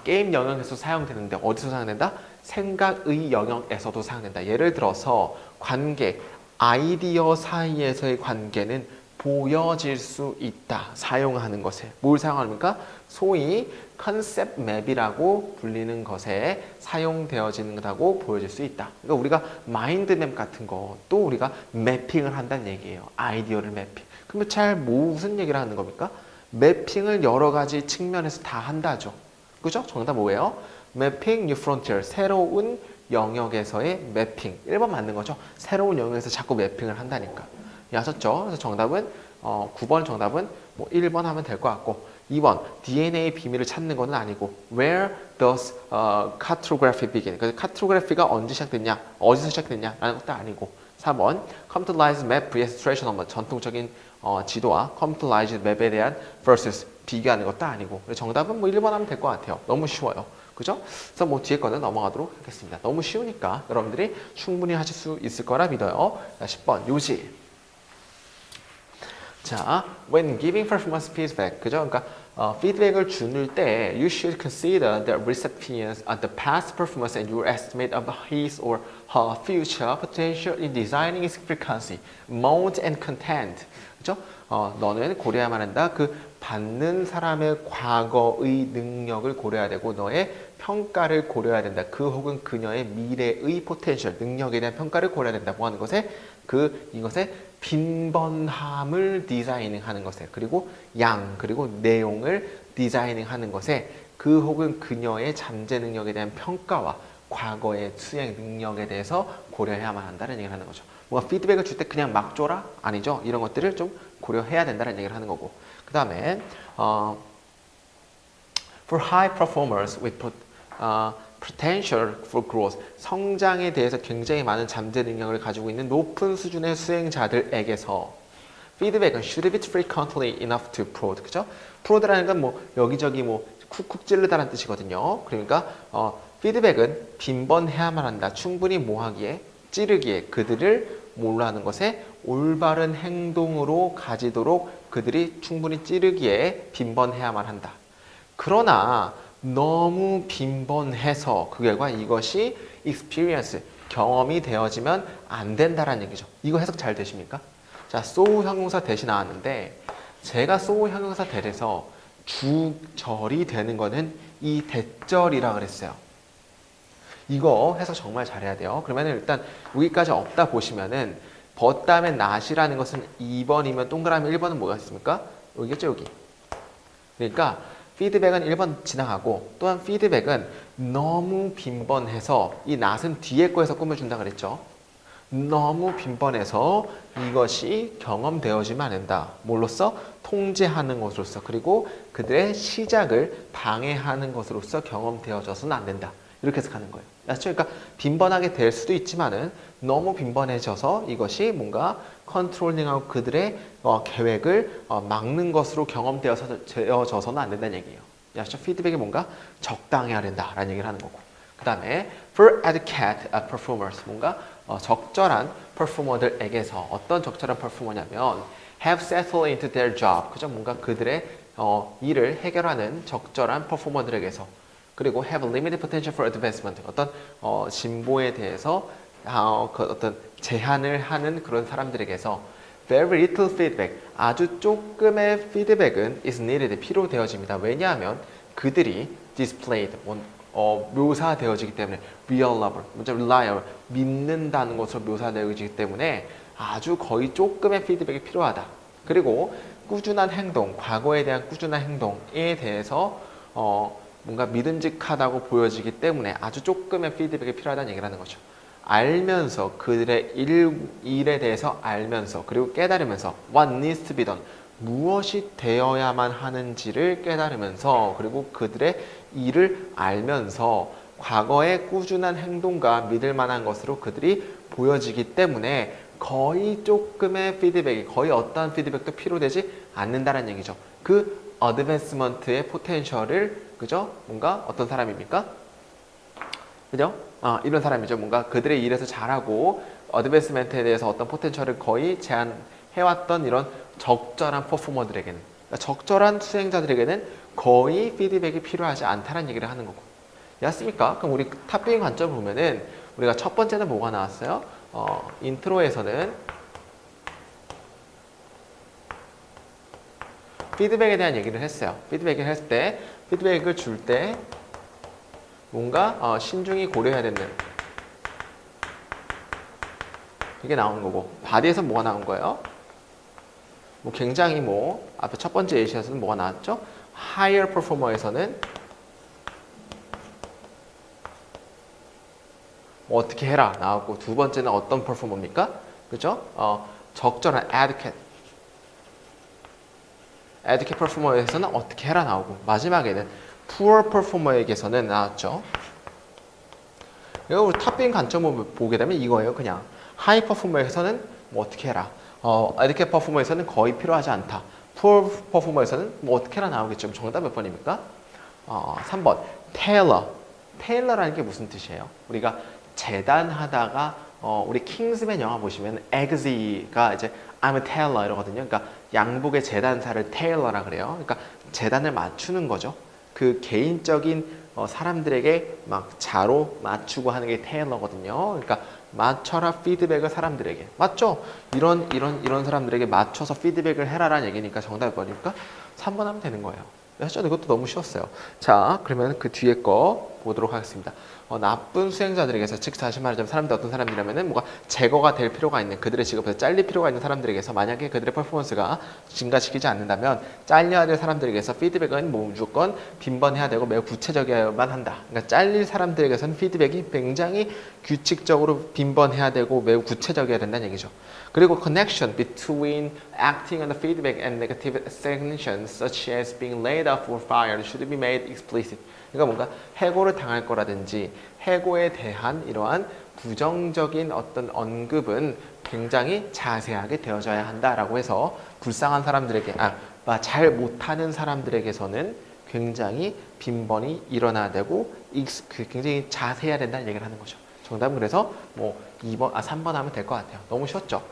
[SPEAKER 1] 게임 영역에서 사용되는데 어디서 사용된다? 생각의 영역에서도 사용된다. 예를 들어서 관계, 아이디어 사이에서의 관계는 보여질 수 있다. 사용하는 것에. 뭘 사용합니까? 소위 컨셉 맵이라고 불리는 것에 사용되어진다고 보여질 수 있다. 그러니까 우리가 마인드맵 같은 것도 우리가 매핑을 한다는 얘기예요. 아이디어를 매핑. 그러면 잘 무슨 얘기를 하는 겁니까? 매핑을 여러 가지 측면에서 다 한다죠. 그죠? 정답 뭐예요? 매핑 뉴 프론티어, 새로운 영역에서의 매핑. 1번 맞는 거죠? 새로운 영역에서 자꾸 매핑을 한다니까. 아셨죠? 그래서 정답은 9번 정답은 뭐 1번 하면 될 것 같고, 2번 DNA 비밀을 찾는 것은 아니고 Where does cartography begin? 그래서 카트로그래피가 언제 시작됐냐? 어디서 시작됐냐? 라는 것도 아니고, 4번 Computerized Map vs Traditional Map, 전통적인 지도와 Computerized Map에 대한 versus 비교하는 것도 아니고, 정답은 뭐 1번 하면 될 것 같아요. 너무 쉬워요. 그죠? 그래서 뭐 뒤에 거는 넘어가도록 하겠습니다. 너무 쉬우니까 여러분들이 충분히 하실 수 있을 거라 믿어요. 10번 요지. 자, when giving performance feedback, 그죠? 그러니까 피드백을 줄 때 you should consider the recipient's the past performance and your estimate of his or her future potential in designing its frequency, mode and content. 그죠? 너는 고려해야만 한다. 그 받는 사람의 과거의 능력을 고려해야 되고 너의 평가를 고려해야 된다. 그 혹은 그녀의 미래의 포텐셜, 능력에 대한 평가를 고려해야 된다고 하는 것에 이것의 빈번함을 디자이닝하는 것에, 그리고 그리고 내용을 디자이닝하는 것에 그 혹은 그녀의 잠재 능력에 대한 평가와 과거의 수행 능력에 대해서 고려해야만 한다는 얘기를 하는 거죠. 뭔가 피드백을 줄 때 그냥 막 줘라? 아니죠. 이런 것들을 좀 고려해야 된다는 얘기를 하는 거고, 그 다음에 for high performers with potential for growth, 성장에 대해서 굉장히 많은 잠재 능력을 가지고 있는 높은 수준의 수행자들에게서 feedback은 should be frequently enough to prod. 그죠? 프로드라는 건 뭐 여기저기 뭐 쿡쿡 찌르다라는 뜻이거든요. 그러니까 피드백은 빈번해야만 한다. 충분히 뭐하기에? 찌르기에, 그들을 뭘로 하는 것에 올바른 행동으로 가지도록 그들이 충분히 찌르기에 빈번해야만 한다. 그러나 너무 빈번해서 그 결과 이것이 experience, 경험이 되어지면 안 된다라는 얘기죠. 이거 해석 잘 되십니까? 자, so 형용사 대시 나왔는데 제가 so 형용사 대에서 주절이 되는 거는 이 대절이라 그랬어요. 이거 해석 정말 잘해야 돼요. 그러면 일단 여기까지 없다 보시면은 but 다음에 not이라는 것은 2번이면 동그라미 1번은 뭐가 있습니까? 여기겠죠, 여기. 그러니까 피드백은 1번 지나가고 또한 피드백은 너무 빈번해서 이 not은 뒤에 거에서 꾸며준다 그랬죠. 너무 빈번해서 이것이 경험되어지면 안 된다. 뭘로써? 통제하는 것으로서 그리고 그들의 시작을 방해하는 것으로서 경험되어져서는 안 된다. 이렇게 해석하는 거예요. 맞죠? 그러니까 빈번하게 될 수도 있지만은 너무 빈번해져서 이것이 뭔가 컨트롤링하고 그들의 계획을 막는 것으로 경험되어져서는 안 된다는 얘기예요. 맞죠? 피드백이 뭔가 적당해야 된다라는 얘기를 하는 거고. 그 다음에 for adequate performers 뭔가 적절한 퍼포머들에게서 어떤 적절한 퍼포머냐면 have settled into their job 그죠? 뭔가 그들의 일을 해결하는 적절한 퍼포머들에게서 그리고 have limited potential for advancement 어떤 진보에 대해서 그 어떤 제한을 하는 그런 사람들에게서 very little feedback 아주 조금의 피드백은 is needed 필요되어집니다. 왜냐하면 그들이 displayed 묘사되어지기 때문에 reliable, reliable 믿는다는 것으로 묘사되어지기 때문에 아주 거의 조금의 피드백이 필요하다. 그리고 꾸준한 행동, 과거에 대한 꾸준한 행동에 대해서 뭔가 믿음직하다고 보여지기 때문에 아주 조금의 피드백이 필요하다는 얘기를 하는 거죠. 알면서 그들의 일에 대해서 알면서 그리고 깨달으면서 what needs to be done 무엇이 되어야만 하는지를 깨달으면서 그리고 그들의 일을 알면서 과거의 꾸준한 행동과 믿을 만한 것으로 그들이 보여지기 때문에 거의 조금의 피드백이 거의 어떠한 피드백도 필요되지 않는다는 얘기죠. 그 어드밴스먼트의 포텐셜을 그죠? 뭔가 어떤 사람입니까? 그죠? 이런 사람이죠. 뭔가 그들의 일에서 잘하고 어드밴스먼트에 대해서 어떤 포텐셜을 거의 제한해왔던 이런 적절한 퍼포머들에게는 그러니까 적절한 수행자들에게는 거의 피드백이 필요하지 않다는 얘기를 하는 거고. 맞습니까? 그럼 우리 탑빙 관점 보면은 우리가 첫 번째는 뭐가 나왔어요? 인트로에서는 피드백에 대한 얘기를 했어요. 피드백을 했을 때 피드백을 줄 때 뭔가 신중히 고려해야 되는 이게 나오는 거고 바디에서 뭐가 나온 거예요? 뭐 굉장히 앞에 첫 번째 예시에서는 뭐가 나왔죠? higher performer에서는 뭐 어떻게 해라 나왔고 두 번째는 어떤 performer입니까? 그죠? 적절한 adequate performer에서는 어떻게 해라 나오고 마지막에는 poor performer에게서는 나왔죠. 이거 우리 탑빙 관점을 보게 되면 이거예요. 그냥 high performer에서는 뭐 어떻게 해라. adequate performer에서는 거의 필요하지 않다. poor performer에서는 뭐 어떻게 해라 나오겠죠. 정답 몇 번입니까? 3번 tailor. tailor라는 게 무슨 뜻이에요? 우리가 재단하다가 우리 킹스맨 영화 보시면 에그지가 이제 I'm a tailor 이러거든요. 그러니까 양복의 재단사를 tailor라 그래요. 그러니까 재단을 맞추는 거죠. 그 개인적인 사람들에게 막 자로 맞추고 하는 게 테일러거든요. 그러니까 맞춰라 피드백을 사람들에게 맞죠? 이런 사람들에게 맞춰서 피드백을 해라라는 얘기니까 정답이 뭐니까 3번 하면 되는 거예요. 맞죠? 이것도 너무 쉬웠어요. 자, 그러면 그 뒤에 거 보도록 하겠습니다. 나쁜 수행자들에게서 즉 다시 말하자면 사람들 어떤 사람들이라면은 뭐가 제거가 될 필요가 있는 그들의 직업에서 잘릴 필요가 있는 사람들에게서 만약에 그들의 퍼포먼스가 증가시키지 않는다면 잘려야 될 사람들에게서 피드백은 무조건 빈번해야 되고 매우 구체적이어야만 한다. 그러니까 잘릴 사람들에게서는 피드백이 굉장히 규칙적으로 빈번해야 되고 매우 구체적이어야 된다는 얘기죠. 그리고 connection between acting on the feedback and negative sanctions such as being laid off or fired should be made explicit. 그러니까 뭔가 해고를 당할 거라든지 해고에 대한 이러한 부정적인 어떤 언급은 굉장히 자세하게 되어져야 한다라고 해서 불쌍한 사람들에게 잘 못하는 사람들에게서는 굉장히 빈번히 일어나야 되고 굉장히 자세해야 된다는 얘기를 하는 거죠. 정답은 그래서 3번 하면 될 것 같아요. 너무 쉬웠죠?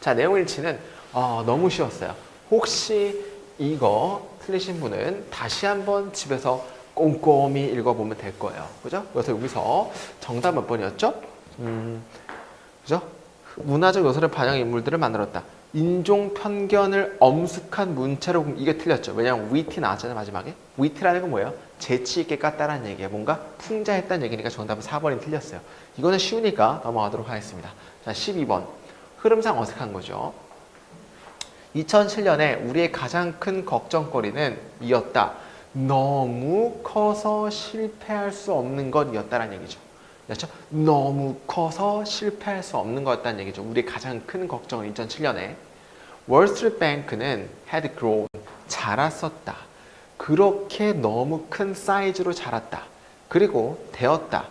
[SPEAKER 1] 자, 내용 일치는 너무 쉬웠어요. 혹시 이거 틀리신 분은 다시 한번 집에서 꼼꼼히 읽어보면 될 거예요. 그죠? 그래서 여기서 정답 몇 번이었죠? 그죠? 문화적 요소를 반영한 인물들을 만들었다. 인종 편견을 엄숙한 문체로 이게 틀렸죠. 왜냐하면 위티 나왔잖아요, 마지막에. 위티라는 건 뭐예요? 재치 있게 깠다라는 얘기예요. 뭔가 풍자했다는 얘기니까 정답은 4번이 틀렸어요. 이거는 쉬우니까 넘어가도록 하겠습니다. 자, 12번. 흐름상 어색한 거죠. 2007년에 우리의 가장 큰 걱정거리는 이었다. 너무 커서 실패할 수 없는 것이었다라는 얘기죠. 그렇죠? 너무 커서 실패할 수 없는 거였다는 얘기죠. 우리의 가장 큰 걱정은 2007년에 월스트리트 뱅크는 had grown, 자랐었다. 그렇게 너무 큰 사이즈로 자랐다. 그리고 되었다.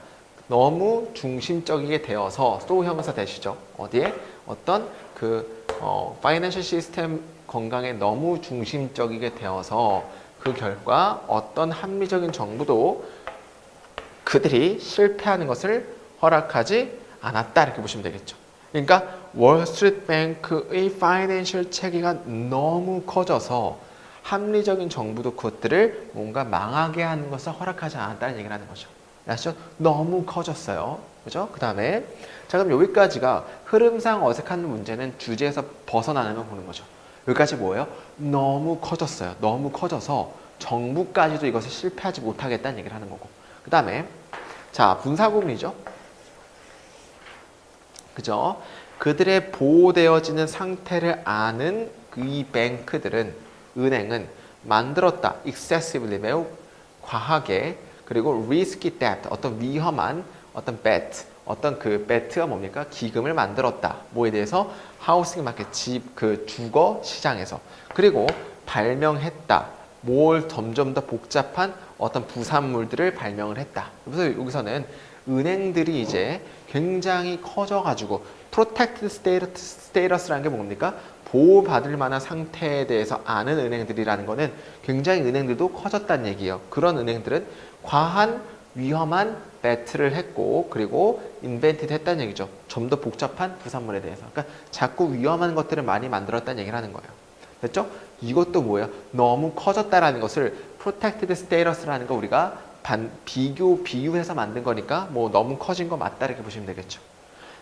[SPEAKER 1] 너무 중심적이게 되어서 또 형용사 되시죠. 어디에? 어떤 파이낸셜 시스템 건강에 너무 중심적이게 되어서 그 결과 어떤 합리적인 정부도 그들이 실패하는 것을 허락하지 않았다 이렇게 보시면 되겠죠. 그러니까 월스트리트 뱅크의 파이낸셜 체계가 너무 커져서 합리적인 정부도 그것들을 뭔가 망하게 하는 것을 허락하지 않았다는 얘기를 하는 거죠. 아시죠? 너무 커졌어요. 그죠? 그 다음에 자, 그럼 여기까지가 흐름상 어색한 문제는 주제에서 벗어나는 걸 보는 거죠. 여기까지 뭐예요? 너무 커졌어요. 너무 커져서 정부까지도 이것을 실패하지 못하겠다는 얘기를 하는 거고. 그 다음에 자, 분사구문이죠. 그죠? 그들의 보호되어지는 상태를 아는 이 뱅크들은, 은행은 만들었다. excessively, 매우 과하게, 그리고 risky debt, 어떤 위험한 어떤 bet, 어떤 그 bet가 뭡니까? 기금을 만들었다. 뭐에 대해서? 하우싱 마켓, 집, 주거 시장에서. 그리고 발명했다. 뭘 점점 더 복잡한 어떤 부산물들을 발명을 했다. 그래서 여기서는 은행들이 이제 굉장히 커져가지고 protected status라는 게 뭡니까? 보호받을 만한 상태에 대해서 아는 은행들이라는 거는 굉장히 은행들도 커졌다는 얘기예요. 그런 은행들은 과한 위험한 배트를 했고, 그리고 인벤티드 했다는 얘기죠. 좀 더 복잡한 부산물에 대해서. 그러니까 자꾸 위험한 것들을 많이 만들었다는 얘기를 하는 거예요. 됐죠? 이것도 뭐예요? 너무 커졌다라는 것을 protected status라는 거 우리가 비유해서 만든 거니까 뭐 너무 커진 거 맞다 이렇게 보시면 되겠죠.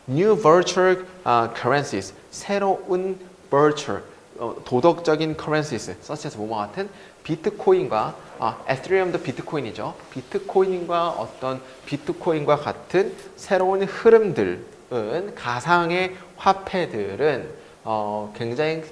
[SPEAKER 1] New virtual currencies, 새로운 virtual, 도덕적인 currencies, such as 뭐뭐 같은 비트코인과 에thereum도 비트코인이죠. 비트코인과 같은 새로운 흐름들은, 가상의 화폐들은 굉장히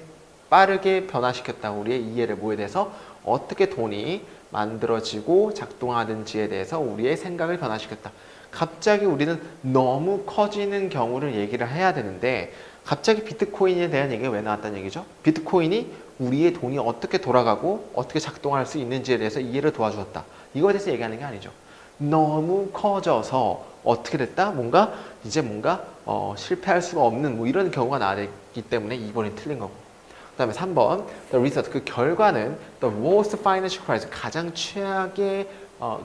[SPEAKER 1] 빠르게 변화시켰다. 우리의 이해를 뭐에 대해서 어떻게 돈이 만들어지고 작동하는지에 대해서 우리의 생각을 변화시켰다. 갑자기 우리는 너무 커지는 경우를 얘기를 해야 되는데 갑자기 비트코인에 대한 얘기가 왜 나왔다는 얘기죠? 비트코인이 우리의 돈이 어떻게 돌아가고 어떻게 작동할 수 있는지에 대해서 이해를 도와주었다. 이거에 대해서 얘기하는 게 아니죠. 너무 커져서 어떻게 됐다? 뭔가 실패할 수가 없는 뭐 이런 경우가 나왔기 때문에 2번이 틀린 거고. 그 다음에 3번 The result, 그 결과는 The worst financial crisis, 가장 최악의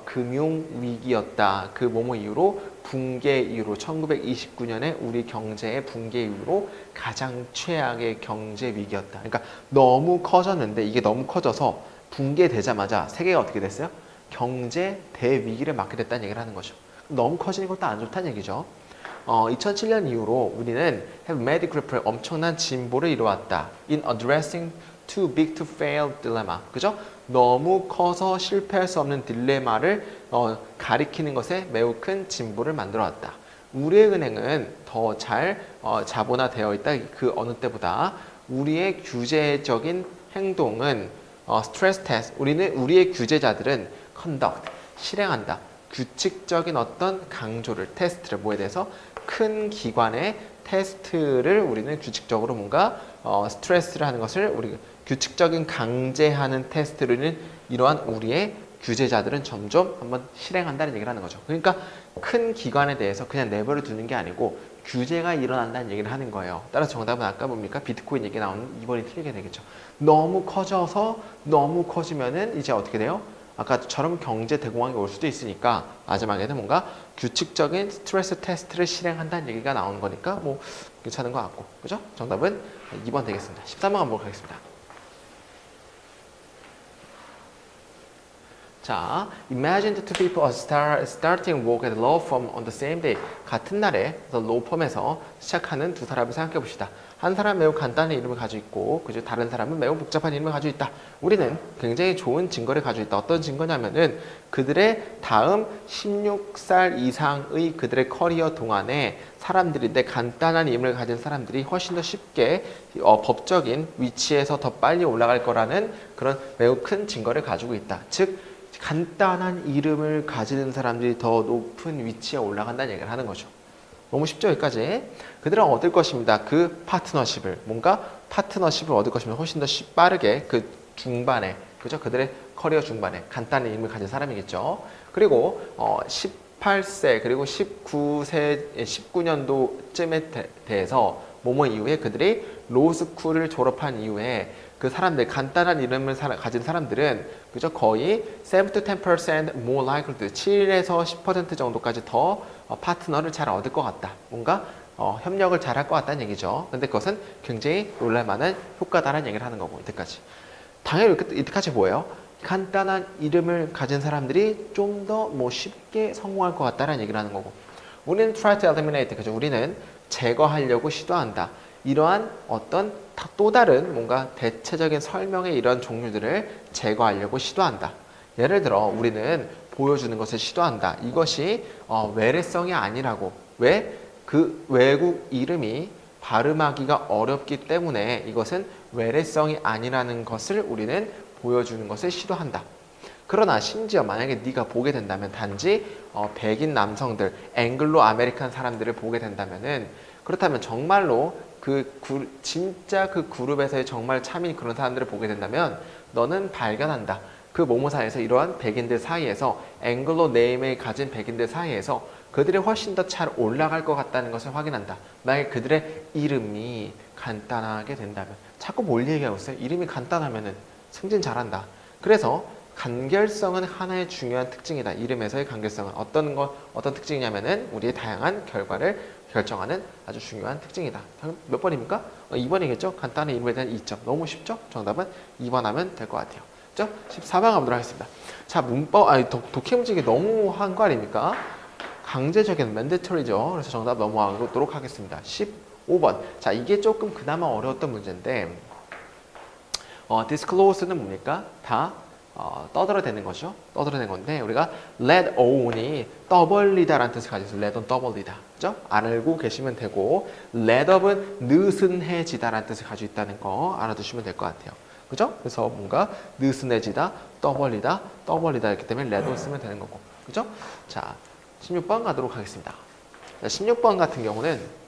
[SPEAKER 1] 금융 위기였다. 그 뭐뭐 이후로 붕괴 이후로 1929년에 우리 경제의 붕괴 이후로 가장 최악의 경제 위기였다. 그러니까 너무 커졌는데 이게 너무 커져서 붕괴되자마자 세계가 어떻게 됐어요? 경제 대위기를 맞게 됐다는 얘기를 하는 거죠. 너무 커지는 것도 안 좋다는 얘기죠. 2007년 이후로 우리는 have made great, 엄청난 진보를 이루었다. In addressing too big to fail dilemma. 그죠? 너무 커서 실패할 수 없는 딜레마를 가리키는 것에 매우 큰 진보를 만들어 왔다. 우리의 은행은 더 잘 자본화되어 있다. 그 어느 때보다. 우리의 규제적인 행동은 스트레스 테스트. 우리의 규제자들은 conduct, 실행한다. 규칙적인 어떤 강조를, 테스트를 뭐에 대해서 큰 기관의 테스트를 우리는 규칙적으로 뭔가 스트레스를 하는 것을 우리 규칙적인 강제하는 테스트를 이러한 우리의 규제자들은 점점 한번 실행한다는 얘기를 하는 거죠. 그러니까 큰 기관에 대해서 그냥 내버려 두는 게 아니고 규제가 일어난다는 얘기를 하는 거예요. 따라서 정답은 아까 뭡니까? 비트코인 얘기 나오는 2번이 틀리게 되겠죠. 너무 커져서 너무 커지면은 이제 어떻게 돼요? 아까처럼 경제 대공황이 올 수도 있으니까 마지막에는 뭔가 규칙적인 스트레스 테스트를 실행한다는 얘기가 나오는 거니까 뭐 괜찮은 것 같고, 그죠? 정답은 2번 되겠습니다. 13번 한번 가겠습니다. 자, imagine the two people starting work at law firm on the same day. 같은 날에 law firm에서 시작하는 두 사람을 생각해 봅시다. 한 사람 매우 간단한 이름을 가지고 있고, 그죠? 다른 사람은 매우 복잡한 이름을 가지고 있다. 우리는 굉장히 좋은 증거를 가지고 있다. 어떤 증거냐면은 그들의 다음 16살 이상의 그들의 커리어 동안에 사람들인데 간단한 이름을 가진 사람들이 훨씬 더 쉽게 법적인 위치에서 더 빨리 올라갈 거라는 그런 매우 큰 증거를 가지고 있다. 즉, 간단한 이름을 가지는 사람들이 더 높은 위치에 올라간다는 얘기를 하는 거죠. 너무 쉽죠, 여기까지? 그들은 얻을 것입니다. 그 파트너십을, 뭔가 파트너십을 얻을 것입니다. 훨씬 더 빠르게 그 중반에, 그죠? 그들의 커리어 중반에 간단한 이름을 가진 사람이겠죠. 그리고 18세 그리고 19년도쯤에 대해서 뭐뭐 이후에 그들이 로스쿨을 졸업한 이후에 그 사람들, 간단한 이름을 가진 사람들은 그죠? 거의 7 to 10% more likely to 7에서 10% 정도까지 더 파트너를 잘 얻을 것 같다. 뭔가 협력을 잘 할 것 같다는 얘기죠. 근데 그것은 굉장히 놀랄만한 효과다라는 얘기를 하는 거고, 이때까지. 당연히 이때까지 뭐예요? 간단한 이름을 가진 사람들이 좀 더 뭐 쉽게 성공할 것 같다라는 얘기를 하는 거고, 우리는 try to eliminate, 그죠? 우리는 제거하려고 시도한다. 이러한 어떤 또 다른 뭔가 대체적인 설명의 이런 종류들을 제거하려고 시도한다. 예를 들어 우리는 보여주는 것을 시도한다. 이것이 외래성이 아니라고. 왜? 그 외국 이름이 발음하기가 어렵기 때문에 이것은 외래성이 아니라는 것을 우리는 보여주는 것을 시도한다. 그러나 심지어 만약에 네가 보게 된다면 단지 백인 남성들, 앵글로 아메리칸 사람들을 보게 된다면은, 그렇다면 정말로 진짜 그 그룹에서의 정말 참인 그런 사람들을 보게 된다면 너는 발견한다. 그 모모사에서 이러한 백인들 사이에서 앵글로 네임을 가진 백인들 사이에서 그들이 훨씬 더 잘 올라갈 것 같다는 것을 확인한다. 만약에 그들의 이름이 간단하게 된다면. 자꾸 뭘 얘기하고 있어요? 이름이 간단하면은 승진 잘한다. 그래서 간결성은 하나의 중요한 특징이다. 이름에서의 간결성은 어떤 특징이냐면은 우리의 다양한 결과를 결정하는 아주 중요한 특징이다. 몇 번입니까? 2번이겠죠? 간단한 이름에 대한 2점. 너무 쉽죠? 정답은 2번 하면 될 것 같아요. 그죠? 14번 가보도록 하겠습니다. 자, 독해 문제가 너무 한 거 아닙니까? 강제적인 mandatory죠. 그래서 정답 넘어가도록 하겠습니다. 15번. 자, 이게 조금 그나마 어려웠던 문제인데, disclose는 뭡니까? 다 떠들어대는 거죠. 떠들어대는 건데, 우리가 let on이 떠벌리다라는 뜻을 가지고 있어요. let on 떠벌리다. 그죠? 알고 계시면 되고, let up은 느슨해지다라는 뜻을 가지고 있다는 거 알아두시면 될 것 같아요. 그죠? 그래서 뭔가 느슨해지다, 떠벌리다 이렇기 때문에 let on 쓰면 되는 거고. 그죠? 자, 16번 가도록 하겠습니다. 자, 16번 같은 경우는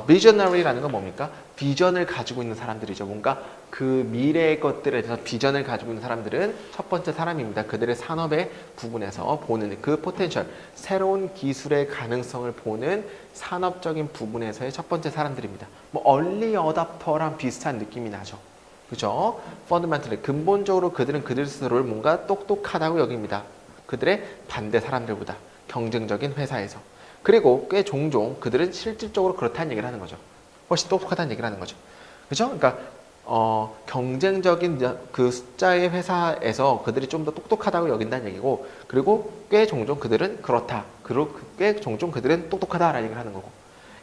[SPEAKER 1] visionary라는 건 뭡니까? 비전을 가지고 있는 사람들이죠. 뭔가 그 미래의 것들에 대해서 비전을 가지고 있는 사람들은 첫 번째 사람입니다. 그들의 산업의 부분에서 보는 그 포텐셜, 새로운 기술의 가능성을 보는 산업적인 부분에서의 첫 번째 사람들입니다. 뭐 early adopter랑 비슷한 느낌이 나죠. 그죠? fundamentally, 근본적으로 그들은 그들 스스로를 뭔가 똑똑하다고 여깁니다. 그들의 반대 사람들보다 경쟁적인 회사에서. 그리고 꽤 종종 그들은 실질적으로 그렇다는 얘기를 하는 거죠. 훨씬 똑똑하다는 얘기를 하는 거죠. 그죠? 그러니까 경쟁적인 그 숫자의 회사에서 그들이 좀 더 똑똑하다고 여긴다는 얘기고, 그리고 꽤 종종 그들은 그렇다. 그리고 꽤 종종 그들은 똑똑하다라는 얘기를 하는 거고.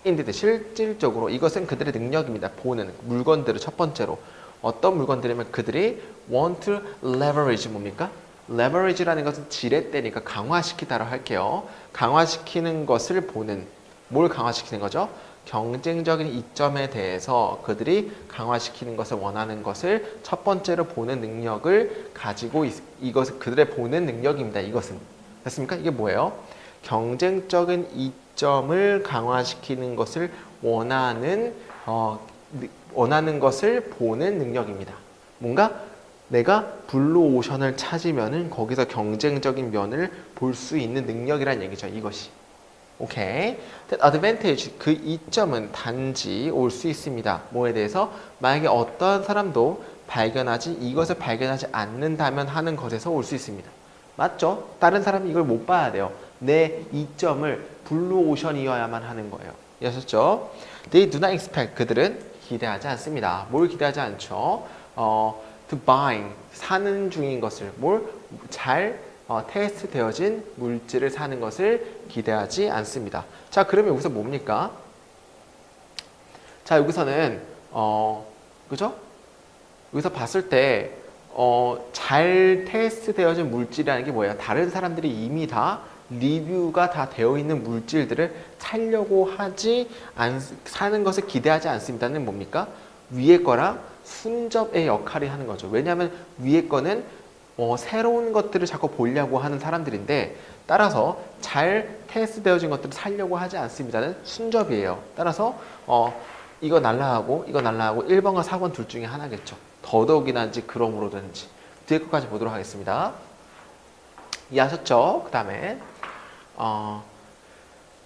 [SPEAKER 1] 인데ed, 실질적으로 이것은 그들의 능력입니다. 보는 물건들을 첫 번째로. 어떤 물건들이면 그들이 want to leverage 뭡니까? leverage라는 것은 지렛대니까 강화시키다로 할게요. 강화시키는 것을 보는, 뭘 강화시키는 거죠? 경쟁적인 이점에 대해서 그들이 강화시키는 것을 원하는 것을 첫 번째로 보는 능력을 가지고 이것은 그들의 보는 능력입니다. 이것은 됐습니까? 이게 뭐예요? 경쟁적인 이점을 강화시키는 것을 원하는 것을 보는 능력입니다. 뭔가 내가 블루오션을 찾으면은 거기서 경쟁적인 면을 볼 수 있는 능력이란 얘기죠. 이것이. 오케이. advantage, 그 이점은 단지 올 수 있습니다. 뭐에 대해서? 만약에 어떤 사람도 이것을 발견하지 않는다면 하는 것에서 올 수 있습니다. 맞죠? 다른 사람이 이걸 못 봐야 돼요. 내 이점을 블루오션이어야만 하는 거예요. 이해하셨죠? They do not expect. 그들은 기대하지 않습니다. 뭘 기대하지 않죠? To buying. 사는 중인 것을. 잘 테스트 되어진 물질을 사는 것을 기대하지 않습니다. 자, 그러면 여기서 뭡니까? 자, 여기서는 그죠? 여기서 봤을 때 잘 테스트 되어진 물질이라는 게 뭐예요? 다른 사람들이 이미 다 리뷰가 다 되어 있는 물질들을 사는 것을 기대하지 않습니다는 뭡니까? 위에 거랑 순접의 역할이 하는 거죠. 왜냐하면 위에 거는 새로운 것들을 자꾸 보려고 하는 사람들인데, 따라서 잘 테스트 되어진 것들을 사려고 하지 않습니다는 순접이에요. 따라서 이거 날라가고 1번과 4번 둘 중에 하나겠죠. 더더욱이나인지 그러므로든지. 뒤에 것까지 보도록 하겠습니다. 이해하셨죠? 그 다음에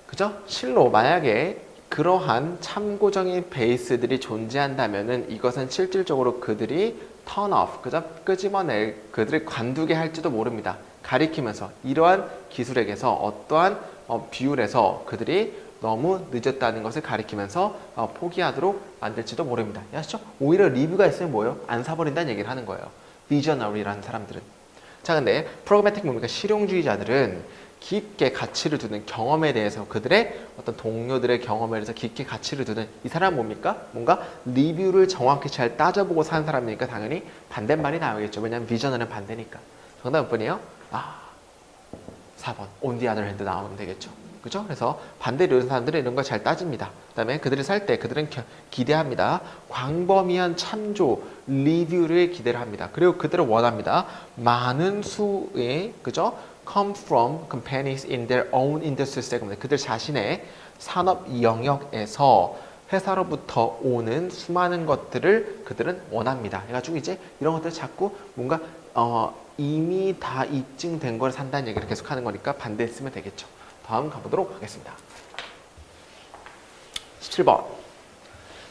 [SPEAKER 1] 그죠? 실로 만약에 그러한 참고적인 베이스들이 존재한다면은 이것은 실질적으로 그들이 turn off, 그죠? 그들을 관두게 할지도 모릅니다. 가리키면서 이러한 기술에게서 어떠한 비율에서 그들이 너무 늦었다는 것을 가리키면서 포기하도록 만들지도 모릅니다. 아시죠? 오히려 리뷰가 있으면 뭐예요? 안 사버린다는 얘기를 하는 거예요. 비저너리라는 사람들은. 자, 근데 프로그매틱 뭡니까? 실용주의자들은 깊게 가치를 두는 경험에 대해서, 그들의 어떤 동료들의 경험에 대해서 깊게 가치를 두는 이 사람은 뭡니까? 뭔가 리뷰를 정확히 잘 따져보고 사는 사람이니까 당연히 반대말이 나오겠죠. 왜냐하면 비저너는 반대니까. 정답 몇 번이에요? 4번. On the other hand 나오면 되겠죠. 그죠? 그래서 반대로 이런 사람들은 이런 걸 잘 따집니다. 그 다음에 그들이 살 때 그들은 기대합니다. 광범위한 참조, 리뷰를 기대를 합니다. 그리고 그들은 원합니다. 많은 수의, 그죠? come from companies in their own industry segment. 그들 자신의 산업 영역에서 회사로부터 오는 수많은 것들을 그들은 원합니다. 해가지고 이제 이런 것들 자꾸 뭔가 이미 다 입증된 걸 산다는 얘기를 계속 하는 거니까 반대했으면 되겠죠. 다음 가보도록 하겠습니다. 17번.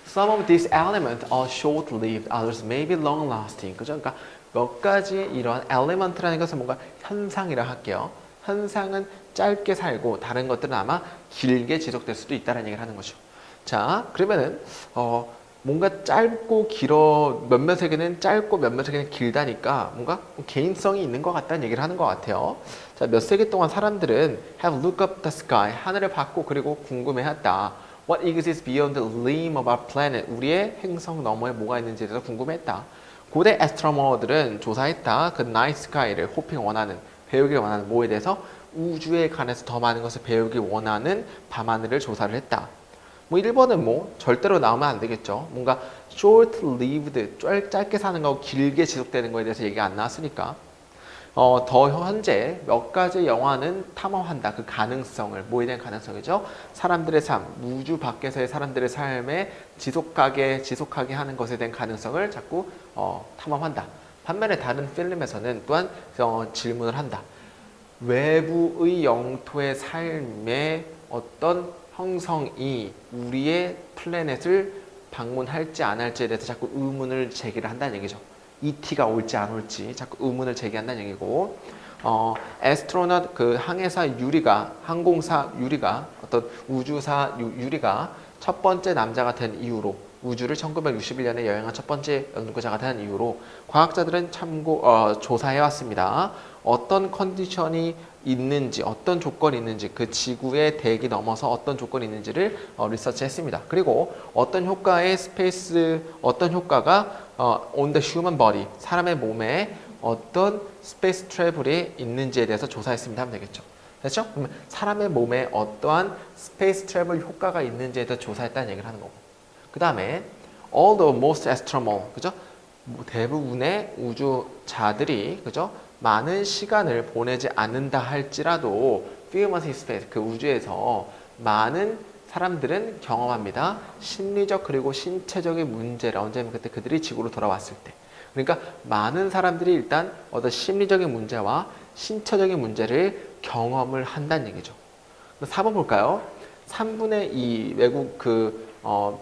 [SPEAKER 1] Some of these elements are short-lived, others may be long-lasting. 그죠? 그러니까 몇 가지 이런 element라는 것은 뭔가 현상이라 할게요. 현상은 짧게 살고 다른 것들은 아마 길게 지속될 수도 있다는 얘기를 하는 거죠. 자, 그러면은 뭔가 짧고 길어, 몇몇에게는 짧고 몇몇에게는 길다니까 뭔가 개인성이 있는 것 같다는 얘기를 하는 것 같아요. 자, 몇 세기 동안 사람들은 have looked up the sky, 하늘을 봤고 그리고 궁금해했다. What exists beyond the limb of our planet, 우리의 행성 너머에 뭐가 있는지에 대해서 궁금했다. 고대 애스트로너들은 조사했다. 그 나이트 스카이를 호핑 원하는, 배우길 원하는 뭐에 대해서 우주에 관해서 더 많은 것을 배우길 원하는 밤하늘을 조사를 했다. 뭐 1번은 절대로 나오면 안 되겠죠. 뭔가 short-lived, 짧게 사는 거고 길게 지속되는 거에 대해서 얘기가 안 나왔으니까. 더 현재 몇 가지 영화는 탐험한다. 그 가능성을, 뭐에 대한 가능성이죠? 사람들의 삶, 우주 밖에서의 사람들의 삶에 지속하게 하는 것에 대한 가능성을 자꾸 탐험한다. 반면에 다른 필름에서는 또한 질문을 한다. 외부의 영토의 삶의 어떤 형성이 우리의 플래닛을 방문할지 안 할지에 대해서 자꾸 의문을 제기를 한다는 얘기죠. ET가 올지 안 올지 자꾸 의문을 제기한다는 얘기고, 에스트로넛 그 항공사 유리가 어떤 우주사 유리가 첫 번째 남자가 된 이후로, 우주를 1961년에 여행한 첫 번째 연구자가 된 이후로 과학자들은 조사해 왔습니다. 어떤 컨디션이 있는지, 어떤 조건이 있는지, 그 지구의 대기 넘어서 어떤 조건이 있는지를 리서치했습니다. 그리고 어떤 효과가 on the human body, 사람의 몸에 어떤 스페이스 트래블이 있는지에 대해서 조사했습니다 하면 되겠죠. 됐죠? 그러면 사람의 몸에 어떠한 스페이스 트래블 효과가 있는지에 대해서 조사했다는 얘기를 하는 거고, 그 다음에 although most astronomers, 그죠? 대부분의 우주자들이, 그죠? 많은 시간을 보내지 않는다 할지라도 few months in space, 그 우주에서 많은 사람들은 경험합니다. 심리적 그리고 신체적인 문제를, 언제면 그때 그들이 지구로 돌아왔을 때. 그러니까 많은 사람들이 일단 어떤 심리적인 문제와 신체적인 문제를 경험을 한다는 얘기죠. 4번 볼까요? 3분의 2 외국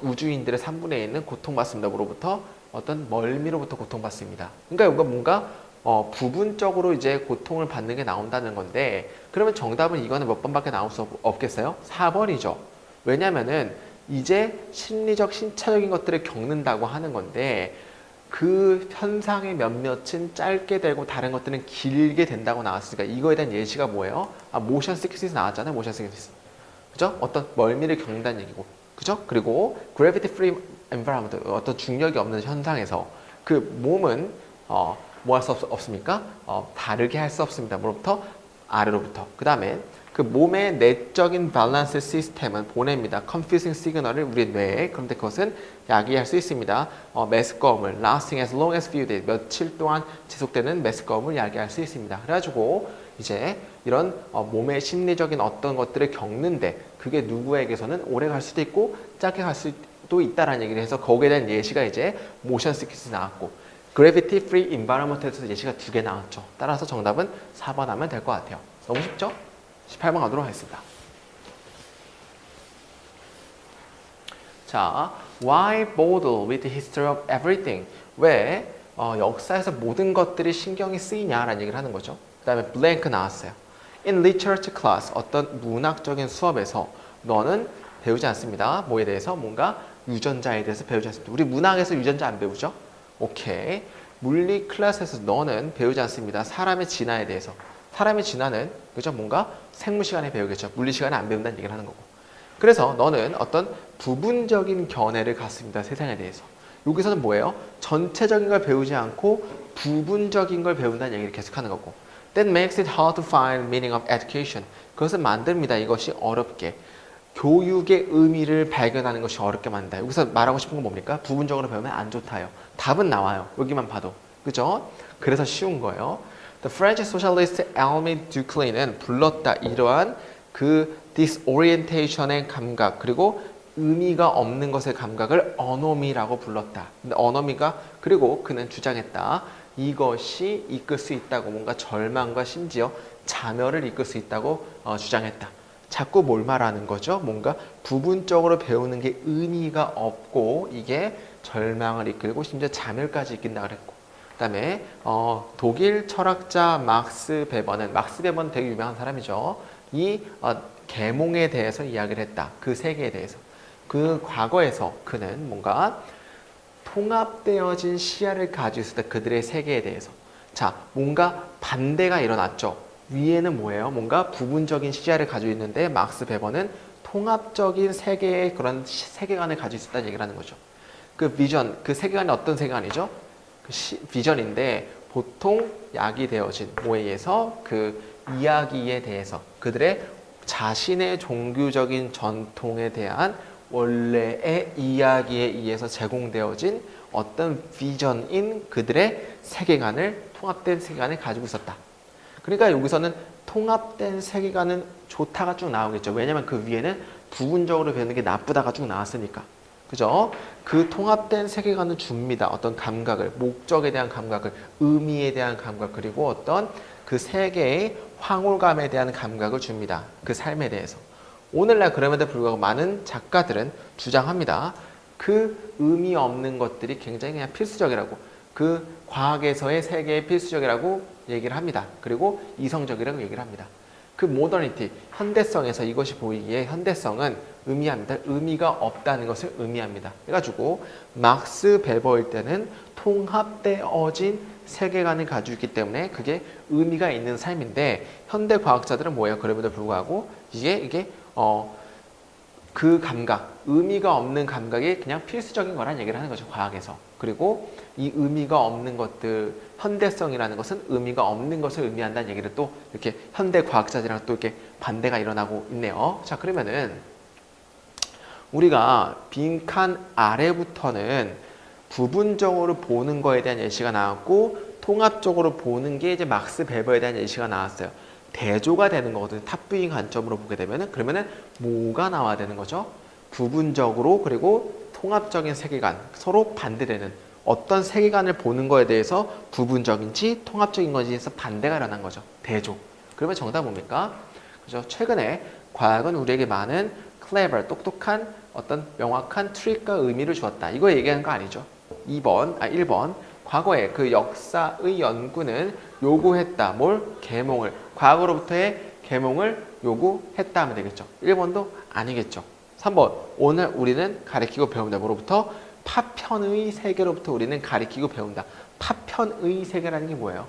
[SPEAKER 1] 우주인들의 3분의 2는 고통받습니다. 뭐로부터? 어떤 멀미로부터 고통받습니다. 그러니까 이거 뭔가 부분적으로 이제 고통을 받는 게 나온다는 건데, 그러면 정답은 이거는 몇 번밖에 나올 수 없겠어요? 4번이죠. 왜냐면은 이제 심리적, 신체적인 것들을 겪는다고 하는 건데, 그 현상의 몇몇은 짧게 되고 다른 것들은 길게 된다고 나왔으니까 이거에 대한 예시가 뭐예요? 모션 시크니스 나왔잖아요. 모션 시크니스. 그죠? 어떤 멀미를 겪는다는 얘기고. 그죠? 그리고 gravity free environment, 어떤 중력이 없는 현상에서 그 몸은 뭐 할 수 없습니까? 다르게 할 수 없습니다. 뭐로부터? 아래로부터. 그 다음에 그 몸의 내적인 밸런스 시스템은 보냅니다. confusing 시그널을 우리 뇌에. 그런데 그것은 야기할 수 있습니다. 메스꺼움을 lasting as long as few days, 며칠 동안 지속되는 메스꺼움을 야기할 수 있습니다. 그래가지고 이제 이런 몸의 심리적인 어떤 것들을 겪는데 그게 누구에게서는 오래 갈 수도 있고 짧게 갈 수도 있다라는 얘기를 해서 거기에 대한 예시가 이제 모션 시크니스 나왔고 gravity free environment에서 예시가 2개 나왔죠. 따라서 정답은 4번 하면 될 것 같아요. 너무 쉽죠? 18번 가도록 하겠습니다. 자, why bother with the history of everything? 왜 역사에서 모든 것들이 신경이 쓰이냐라는 얘기를 하는 거죠. 그 다음에 blank 나왔어요. In literature class, 어떤 문학적인 수업에서 너는 배우지 않습니다. 뭐에 대해서? 뭔가 유전자에 대해서 배우지 않습니다. 우리 문학에서 유전자 안 배우죠? 오케이. 물리 클래스에서 너는 배우지 않습니다. 사람의 진화에 대해서. 사람의 진화는 그죠? 뭔가 생물 시간에 배우겠죠. 물리 시간에 안 배운다는 얘기를 하는 거고. 그래서 너는 어떤 부분적인 견해를 갖습니다. 세상에 대해서. 여기서는 뭐예요? 전체적인 걸 배우지 않고 부분적인 걸 배운다는 얘기를 계속하는 거고. That makes it hard to find meaning of education. 그것을 만듭니다. 이것이 어렵게. 교육의 의미를 발견하는 것이 어렵게 만든다. 여기서 말하고 싶은 건 뭡니까? 부분적으로 배우면 안 좋다요. 답은 나와요. 여기만 봐도. 그죠? 그래서 쉬운 거예요. The French socialist Alme Duclin은 불렀다. 이러한 그 disorientation의 감각 그리고 의미가 없는 것의 감각을 어노미라고 불렀다. 근데 어노미가 그리고 그는 주장했다. 이것이 이끌 수 있다고 뭔가 절망과 심지어 자멸을 이끌 수 있다고 주장했다. 자꾸 뭘 말하는 거죠? 뭔가 부분적으로 배우는 게 의미가 없고 이게 절망을 이끌고 심지어 자멸까지 이끈다 그랬고 그 다음에 독일 철학자 막스 베버는 되게 유명한 사람이죠. 이 계몽에 대해서 이야기를 했다. 그 세계에 대해서. 그 과거에서 그는 뭔가 통합되어진 시야를 가지고 있었다. 그들의 세계에 대해서. 자, 뭔가 반대가 일어났죠. 위에는 뭐예요? 뭔가 부분적인 시야를 가지고 있는데 막스 베버는 통합적인 세계의 그런 세계관을 가지고 있었다는 얘기를 하는 거죠. 그 비전, 그 세계관이 어떤 세계관이죠? 비전인데 보통 야기되어진 뭐에 의해서 그 이야기에 대해서 그들의 자신의 종교적인 전통에 대한 원래의 이야기에 의해서 제공되어진 어떤 비전인 그들의 세계관을 통합된 세계관을 가지고 있었다. 그러니까 여기서는 통합된 세계관은 좋다가 쭉 나오겠죠. 왜냐하면 그 위에는 부분적으로 배우는 게 나쁘다가 쭉 나왔으니까. 그죠? 그 통합된 세계관을 줍니다. 어떤 감각을, 목적에 대한 감각을, 의미에 대한 감각, 그리고 어떤 그 세계의 황홀감에 대한 감각을 줍니다. 그 삶에 대해서. 오늘날 그럼에도 불구하고 많은 작가들은 주장합니다. 그 의미 없는 것들이 굉장히 그냥 필수적이라고. 그 과학에서의 세계의 필수적이라고 얘기를 합니다. 그리고 이성적이라고 얘기를 합니다. 그 모더니티, 현대성에서 이것이 보이기에 현대성은 의미합니다. 의미가 없다는 것을 의미합니다. 그래가지고 막스 베버일 때는 통합되어진 세계관을 가지고 있기 때문에 그게 의미가 있는 삶인데 현대 과학자들은 뭐예요? 그럼에도 불구하고 이게 그 감각, 의미가 없는 감각이 그냥 필수적인 거란 얘기를 하는 거죠. 과학에서. 그리고 이 의미가 없는 것들, 현대성이라는 것은 의미가 없는 것을 의미한다는 얘기를 또 이렇게 현대 과학자들이랑 또 이렇게 반대가 일어나고 있네요. 자, 그러면은 우리가 빈칸 아래부터는 부분적으로 보는 거에 대한 예시가 나왔고 통합적으로 보는 게 이제 막스 베버에 대한 예시가 나왔어요. 대조가 되는 거거든요. 탑뷰잉 관점으로 보게 되면은 그러면은 뭐가 나와야 되는 거죠? 부분적으로 그리고 통합적인 세계관, 서로 반대되는 어떤 세계관을 보는 거에 대해서 부분적인지 통합적인 건지에서 반대가 일어난 거죠. 대조. 그러면 정답 뭡니까? 그죠? 최근에 과학은 우리에게 많은 clever, 똑똑한 어떤 명확한 트릭과 의미를 주었다. 이거 얘기하는 거 아니죠. 1번. 과거에 그 역사의 연구는 요구했다. 뭘? 계몽을. 과거로부터의 계몽을 요구했다 하면 되겠죠. 1번도 아니겠죠. 3번. 오늘 우리는 가리키고 배운다. 뭐로부터? 파편의 세계로부터 우리는 가리키고 배운다. 파편의 세계라는 게 뭐예요?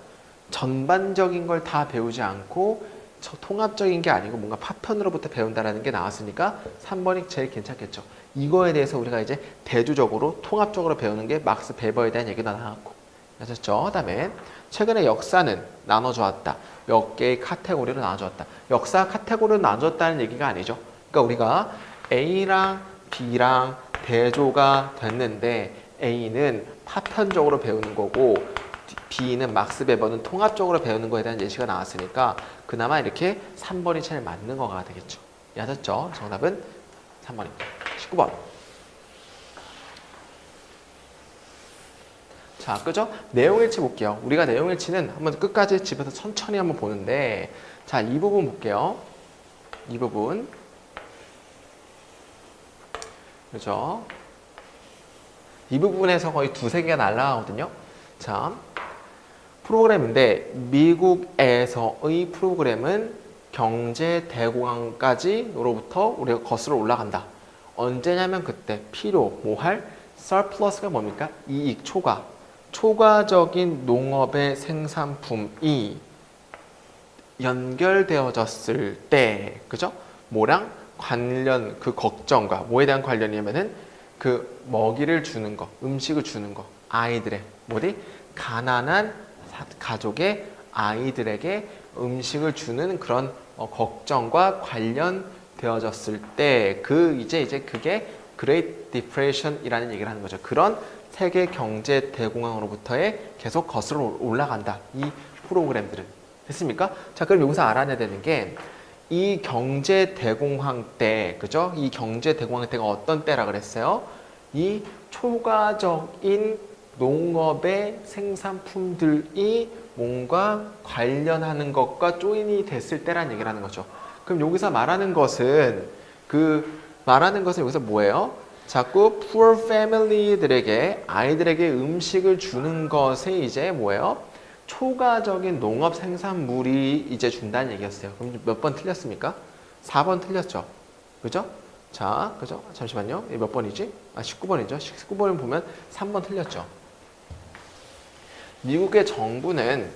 [SPEAKER 1] 전반적인 걸 다 배우지 않고 통합적인 게 아니고 뭔가 파편으로부터 배운다라는 게 나왔으니까 3번이 제일 괜찮겠죠. 이거에 대해서 우리가 이제 대두적으로 통합적으로 배우는 게 막스 베버에 대한 얘기가 나왔고, 아셨죠? 그다음에 최근에 역사는 나눠져 왔다. 몇 개의 카테고리로 나눠졌다. 역사 카테고리로 나눠졌다는 얘기가 아니죠. 그러니까 우리가 A랑 B랑 대조가 됐는데 A는 파편적으로 배우는 거고 B는 막스 베버는 통합적으로 배우는 거에 대한 예시가 나왔으니까 그나마 이렇게 3번이 제일 맞는 거가 되겠죠. 아셨죠? 정답은 3번입니다. 19번. 자, 그죠? 내용일치 볼게요. 우리가 내용일치는 한번 끝까지 집에서 천천히 한번 보는데, 자, 이 부분 볼게요. 이 부분. 그죠? 이 부분에서 거의 두세 개가 날라가거든요. 자, 프로그램인데, 미국에서의 프로그램은 경제 대공황까지로부터 우리가 거슬러 올라간다. 언제냐면 그때 필요, 뭐 할? surplus가 뭡니까? 이익, 초과. 초과적인 농업의 생산품이 연결되어졌을 때, 그죠? 뭐랑 관련, 그 걱정과 뭐에 대한 관련이냐면은 그 먹이를 주는 거, 음식을 주는 거, 아이들의, 뭐지? 가난한 가족의 아이들에게 음식을 주는 그런 걱정과 관련되어졌을 때, 이제 그게 Great Depression이라는 얘기를 하는 거죠. 그런 세계 경제 대공황으로부터의 계속 거슬러 올라간다. 이 프로그램들은. 됐습니까? 자, 그럼 여기서 알아내야 되는 게 이 경제 대공황 때, 그죠? 이 경제 대공황 때가 어떤 때라 그랬어요? 이 초과적인 농업의 생산품들이 뭔가 관련하는 것과 조인이 됐을 때란 얘기를 하는 거죠. 그럼 여기서 말하는 것은 여기서 뭐예요? 자꾸 poor family들에게 아이들에게 음식을 주는 것에 이제 뭐예요? 초과적인 농업 생산물이 이제 준다는 얘기였어요. 그럼 몇 번 틀렸습니까? 4번 틀렸죠. 그죠? 자, 그죠? 잠시만요. 몇 번이지? 19번이죠. 19번을 보면 3번 틀렸죠. 미국의 정부는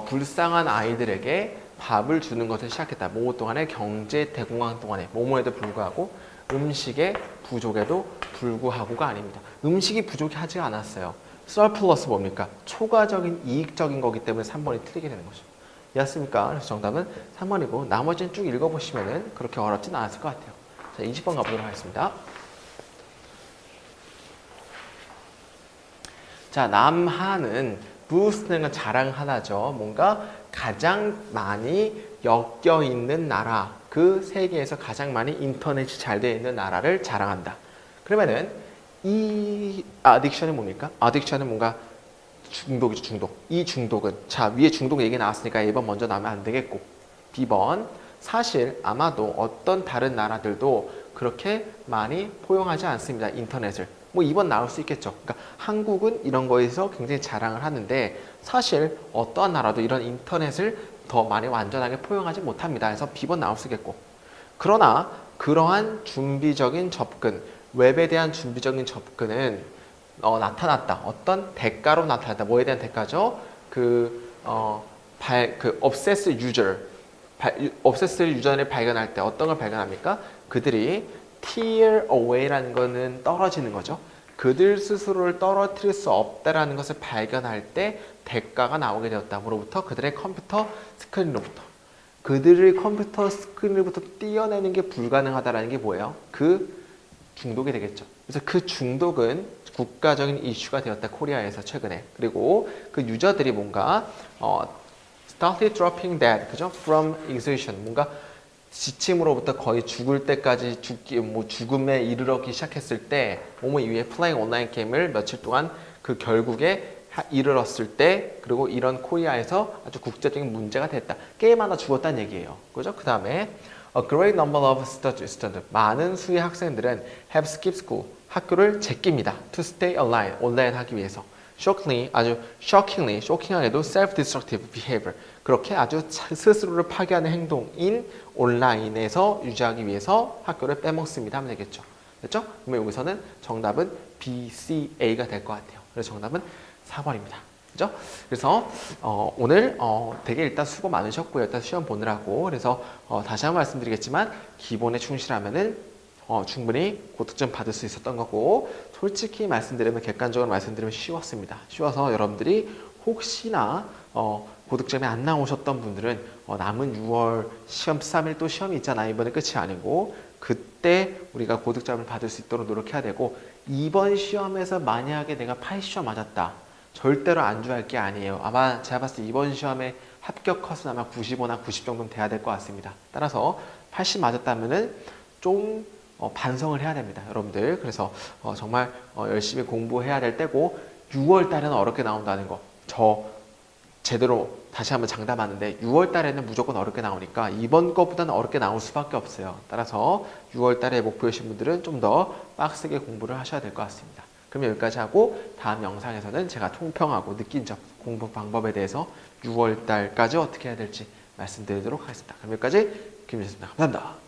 [SPEAKER 1] 불쌍한 아이들에게 밥을 주는 것을 시작했다. 모모 동안에 경제 대공황 동안에 모모에도 불구하고 음식의 부족에도 불구하고가 아닙니다. 음식이 부족하지 않았어요. surplus 뭡니까? 초과적인 이익적인 거기 때문에 3번이 틀리게 되는 거죠. 이해했습니까? 그래서 정답은 3번이고 나머지는 쭉 읽어보시면 그렇게 어렵진 않았을 것 같아요. 자, 20번 가보도록 하겠습니다. 자, 남한은 부스트는 자랑하다죠. 뭔가 가장 많이 엮여있는 나라, 그 세계에서 가장 많이 인터넷이 잘 되어 있는 나라를 자랑한다. 그러면은 이 adiction은 뭡니까? addiction은 뭔가 중독이죠, 중독. 이 중독은, 자, 위에 중독 얘기 나왔으니까 1번 먼저 나오면 안 되겠고, B번, 사실 아마도 어떤 다른 나라들도 그렇게 많이 포용하지 않습니다, 인터넷을. 뭐 2번 나올 수 있겠죠. 그러니까 한국은 이런 거에서 굉장히 자랑을 하는데 사실 어떠한 나라도 이런 인터넷을 더 많이 완전하게 포용하지 못합니다. 그래서 B번 나올 수 있겠고, 그러나 그러한 준비적인 접근, 웹에 대한 준비적인 접근은 나타났다. 어떤 대가로 나타났다. 뭐에 대한 대가죠? obsess 유저를 발견할 때 어떤 걸 발견합니까? 그들이 tear away라는 거는 떨어지는 거죠. 그들 스스로를 떨어뜨릴 수 없다라는 것을 발견할 때 대가가 나오게 되었다. 뭐로부터? 그들의 컴퓨터 스크린으로부터. 그들의 컴퓨터 스크린으로부터 떼어내는 게 불가능하다라는 게 뭐예요? 그 중독이 되겠죠. 그래서 그 중독은 국가적인 이슈가 되었다. 코리아에서 최근에. 그리고 그 유저들이 뭔가 started dropping dead, 그죠? From exhaustion. 뭔가 지침으로부터 거의 죽을 때까지 죽음에 이르러기 시작했을 때 모모 이후에 플레잉 온라인 게임을 며칠 동안 그 결국에 이르렀을 때, 그리고 이런 코리아에서 아주 국제적인 문제가 됐다. 게임 하나 죽었다는 얘기예요. 그죠? 그 다음에 A great number of students, 많은 수의 학생들은 have skipped school, 학교를 제낍니다. To stay online, 온라인 하기 위해서. shockingly, 아주 쇼킹하게도 self-destructive behavior. 그렇게 아주 스스로를 파괴하는 행동인 온라인에서 유지하기 위해서 학교를 빼먹습니다 하면 되겠죠. 됐죠? 그러면 여기서는 정답은 B, C, A가 될 것 같아요. 그래서 정답은 4번입니다. 그죠? 그래서 오늘 되게 일단 수고 많으셨고요. 일단 시험 보느라고. 그래서 다시 한번 말씀드리겠지만 기본에 충실하면은 충분히 고득점 받을 수 있었던 거고, 솔직히 말씀드리면, 객관적으로 말씀드리면 쉬웠습니다. 쉬워서 여러분들이 혹시나 고득점이 안 나오셨던 분들은 남은 6월 시험 13일 또 시험이 있잖아요. 이번에 끝이 아니고 그때 우리가 고득점을 받을 수 있도록 노력해야 되고, 이번 시험에서 만약에 내가 80점 맞았다, 절대로 안주할 게 아니에요. 아마 제가 봤을 때 이번 시험에 합격 컷은 아마 95나 90 정도는 돼야 될 것 같습니다. 따라서 80 맞았다면은 좀 반성을 해야 됩니다, 여러분들. 그래서 정말 열심히 공부해야 될 때고, 6월 달에는 어렵게 나온다는 거, 저 제대로 다시 한번 장담하는데 6월 달에는 무조건 어렵게 나오니까 이번 거보다는 어렵게 나올 수밖에 없어요. 따라서 6월 달에 목표이신 분들은 좀 더 빡세게 공부를 하셔야 될 것 같습니다. 그럼 여기까지 하고 다음 영상에서는 제가 통평하고 느낀 점, 공부 방법에 대해서 6월 달까지 어떻게 해야 될지 말씀드리도록 하겠습니다. 그럼 여기까지 김민수입니다. 감사합니다.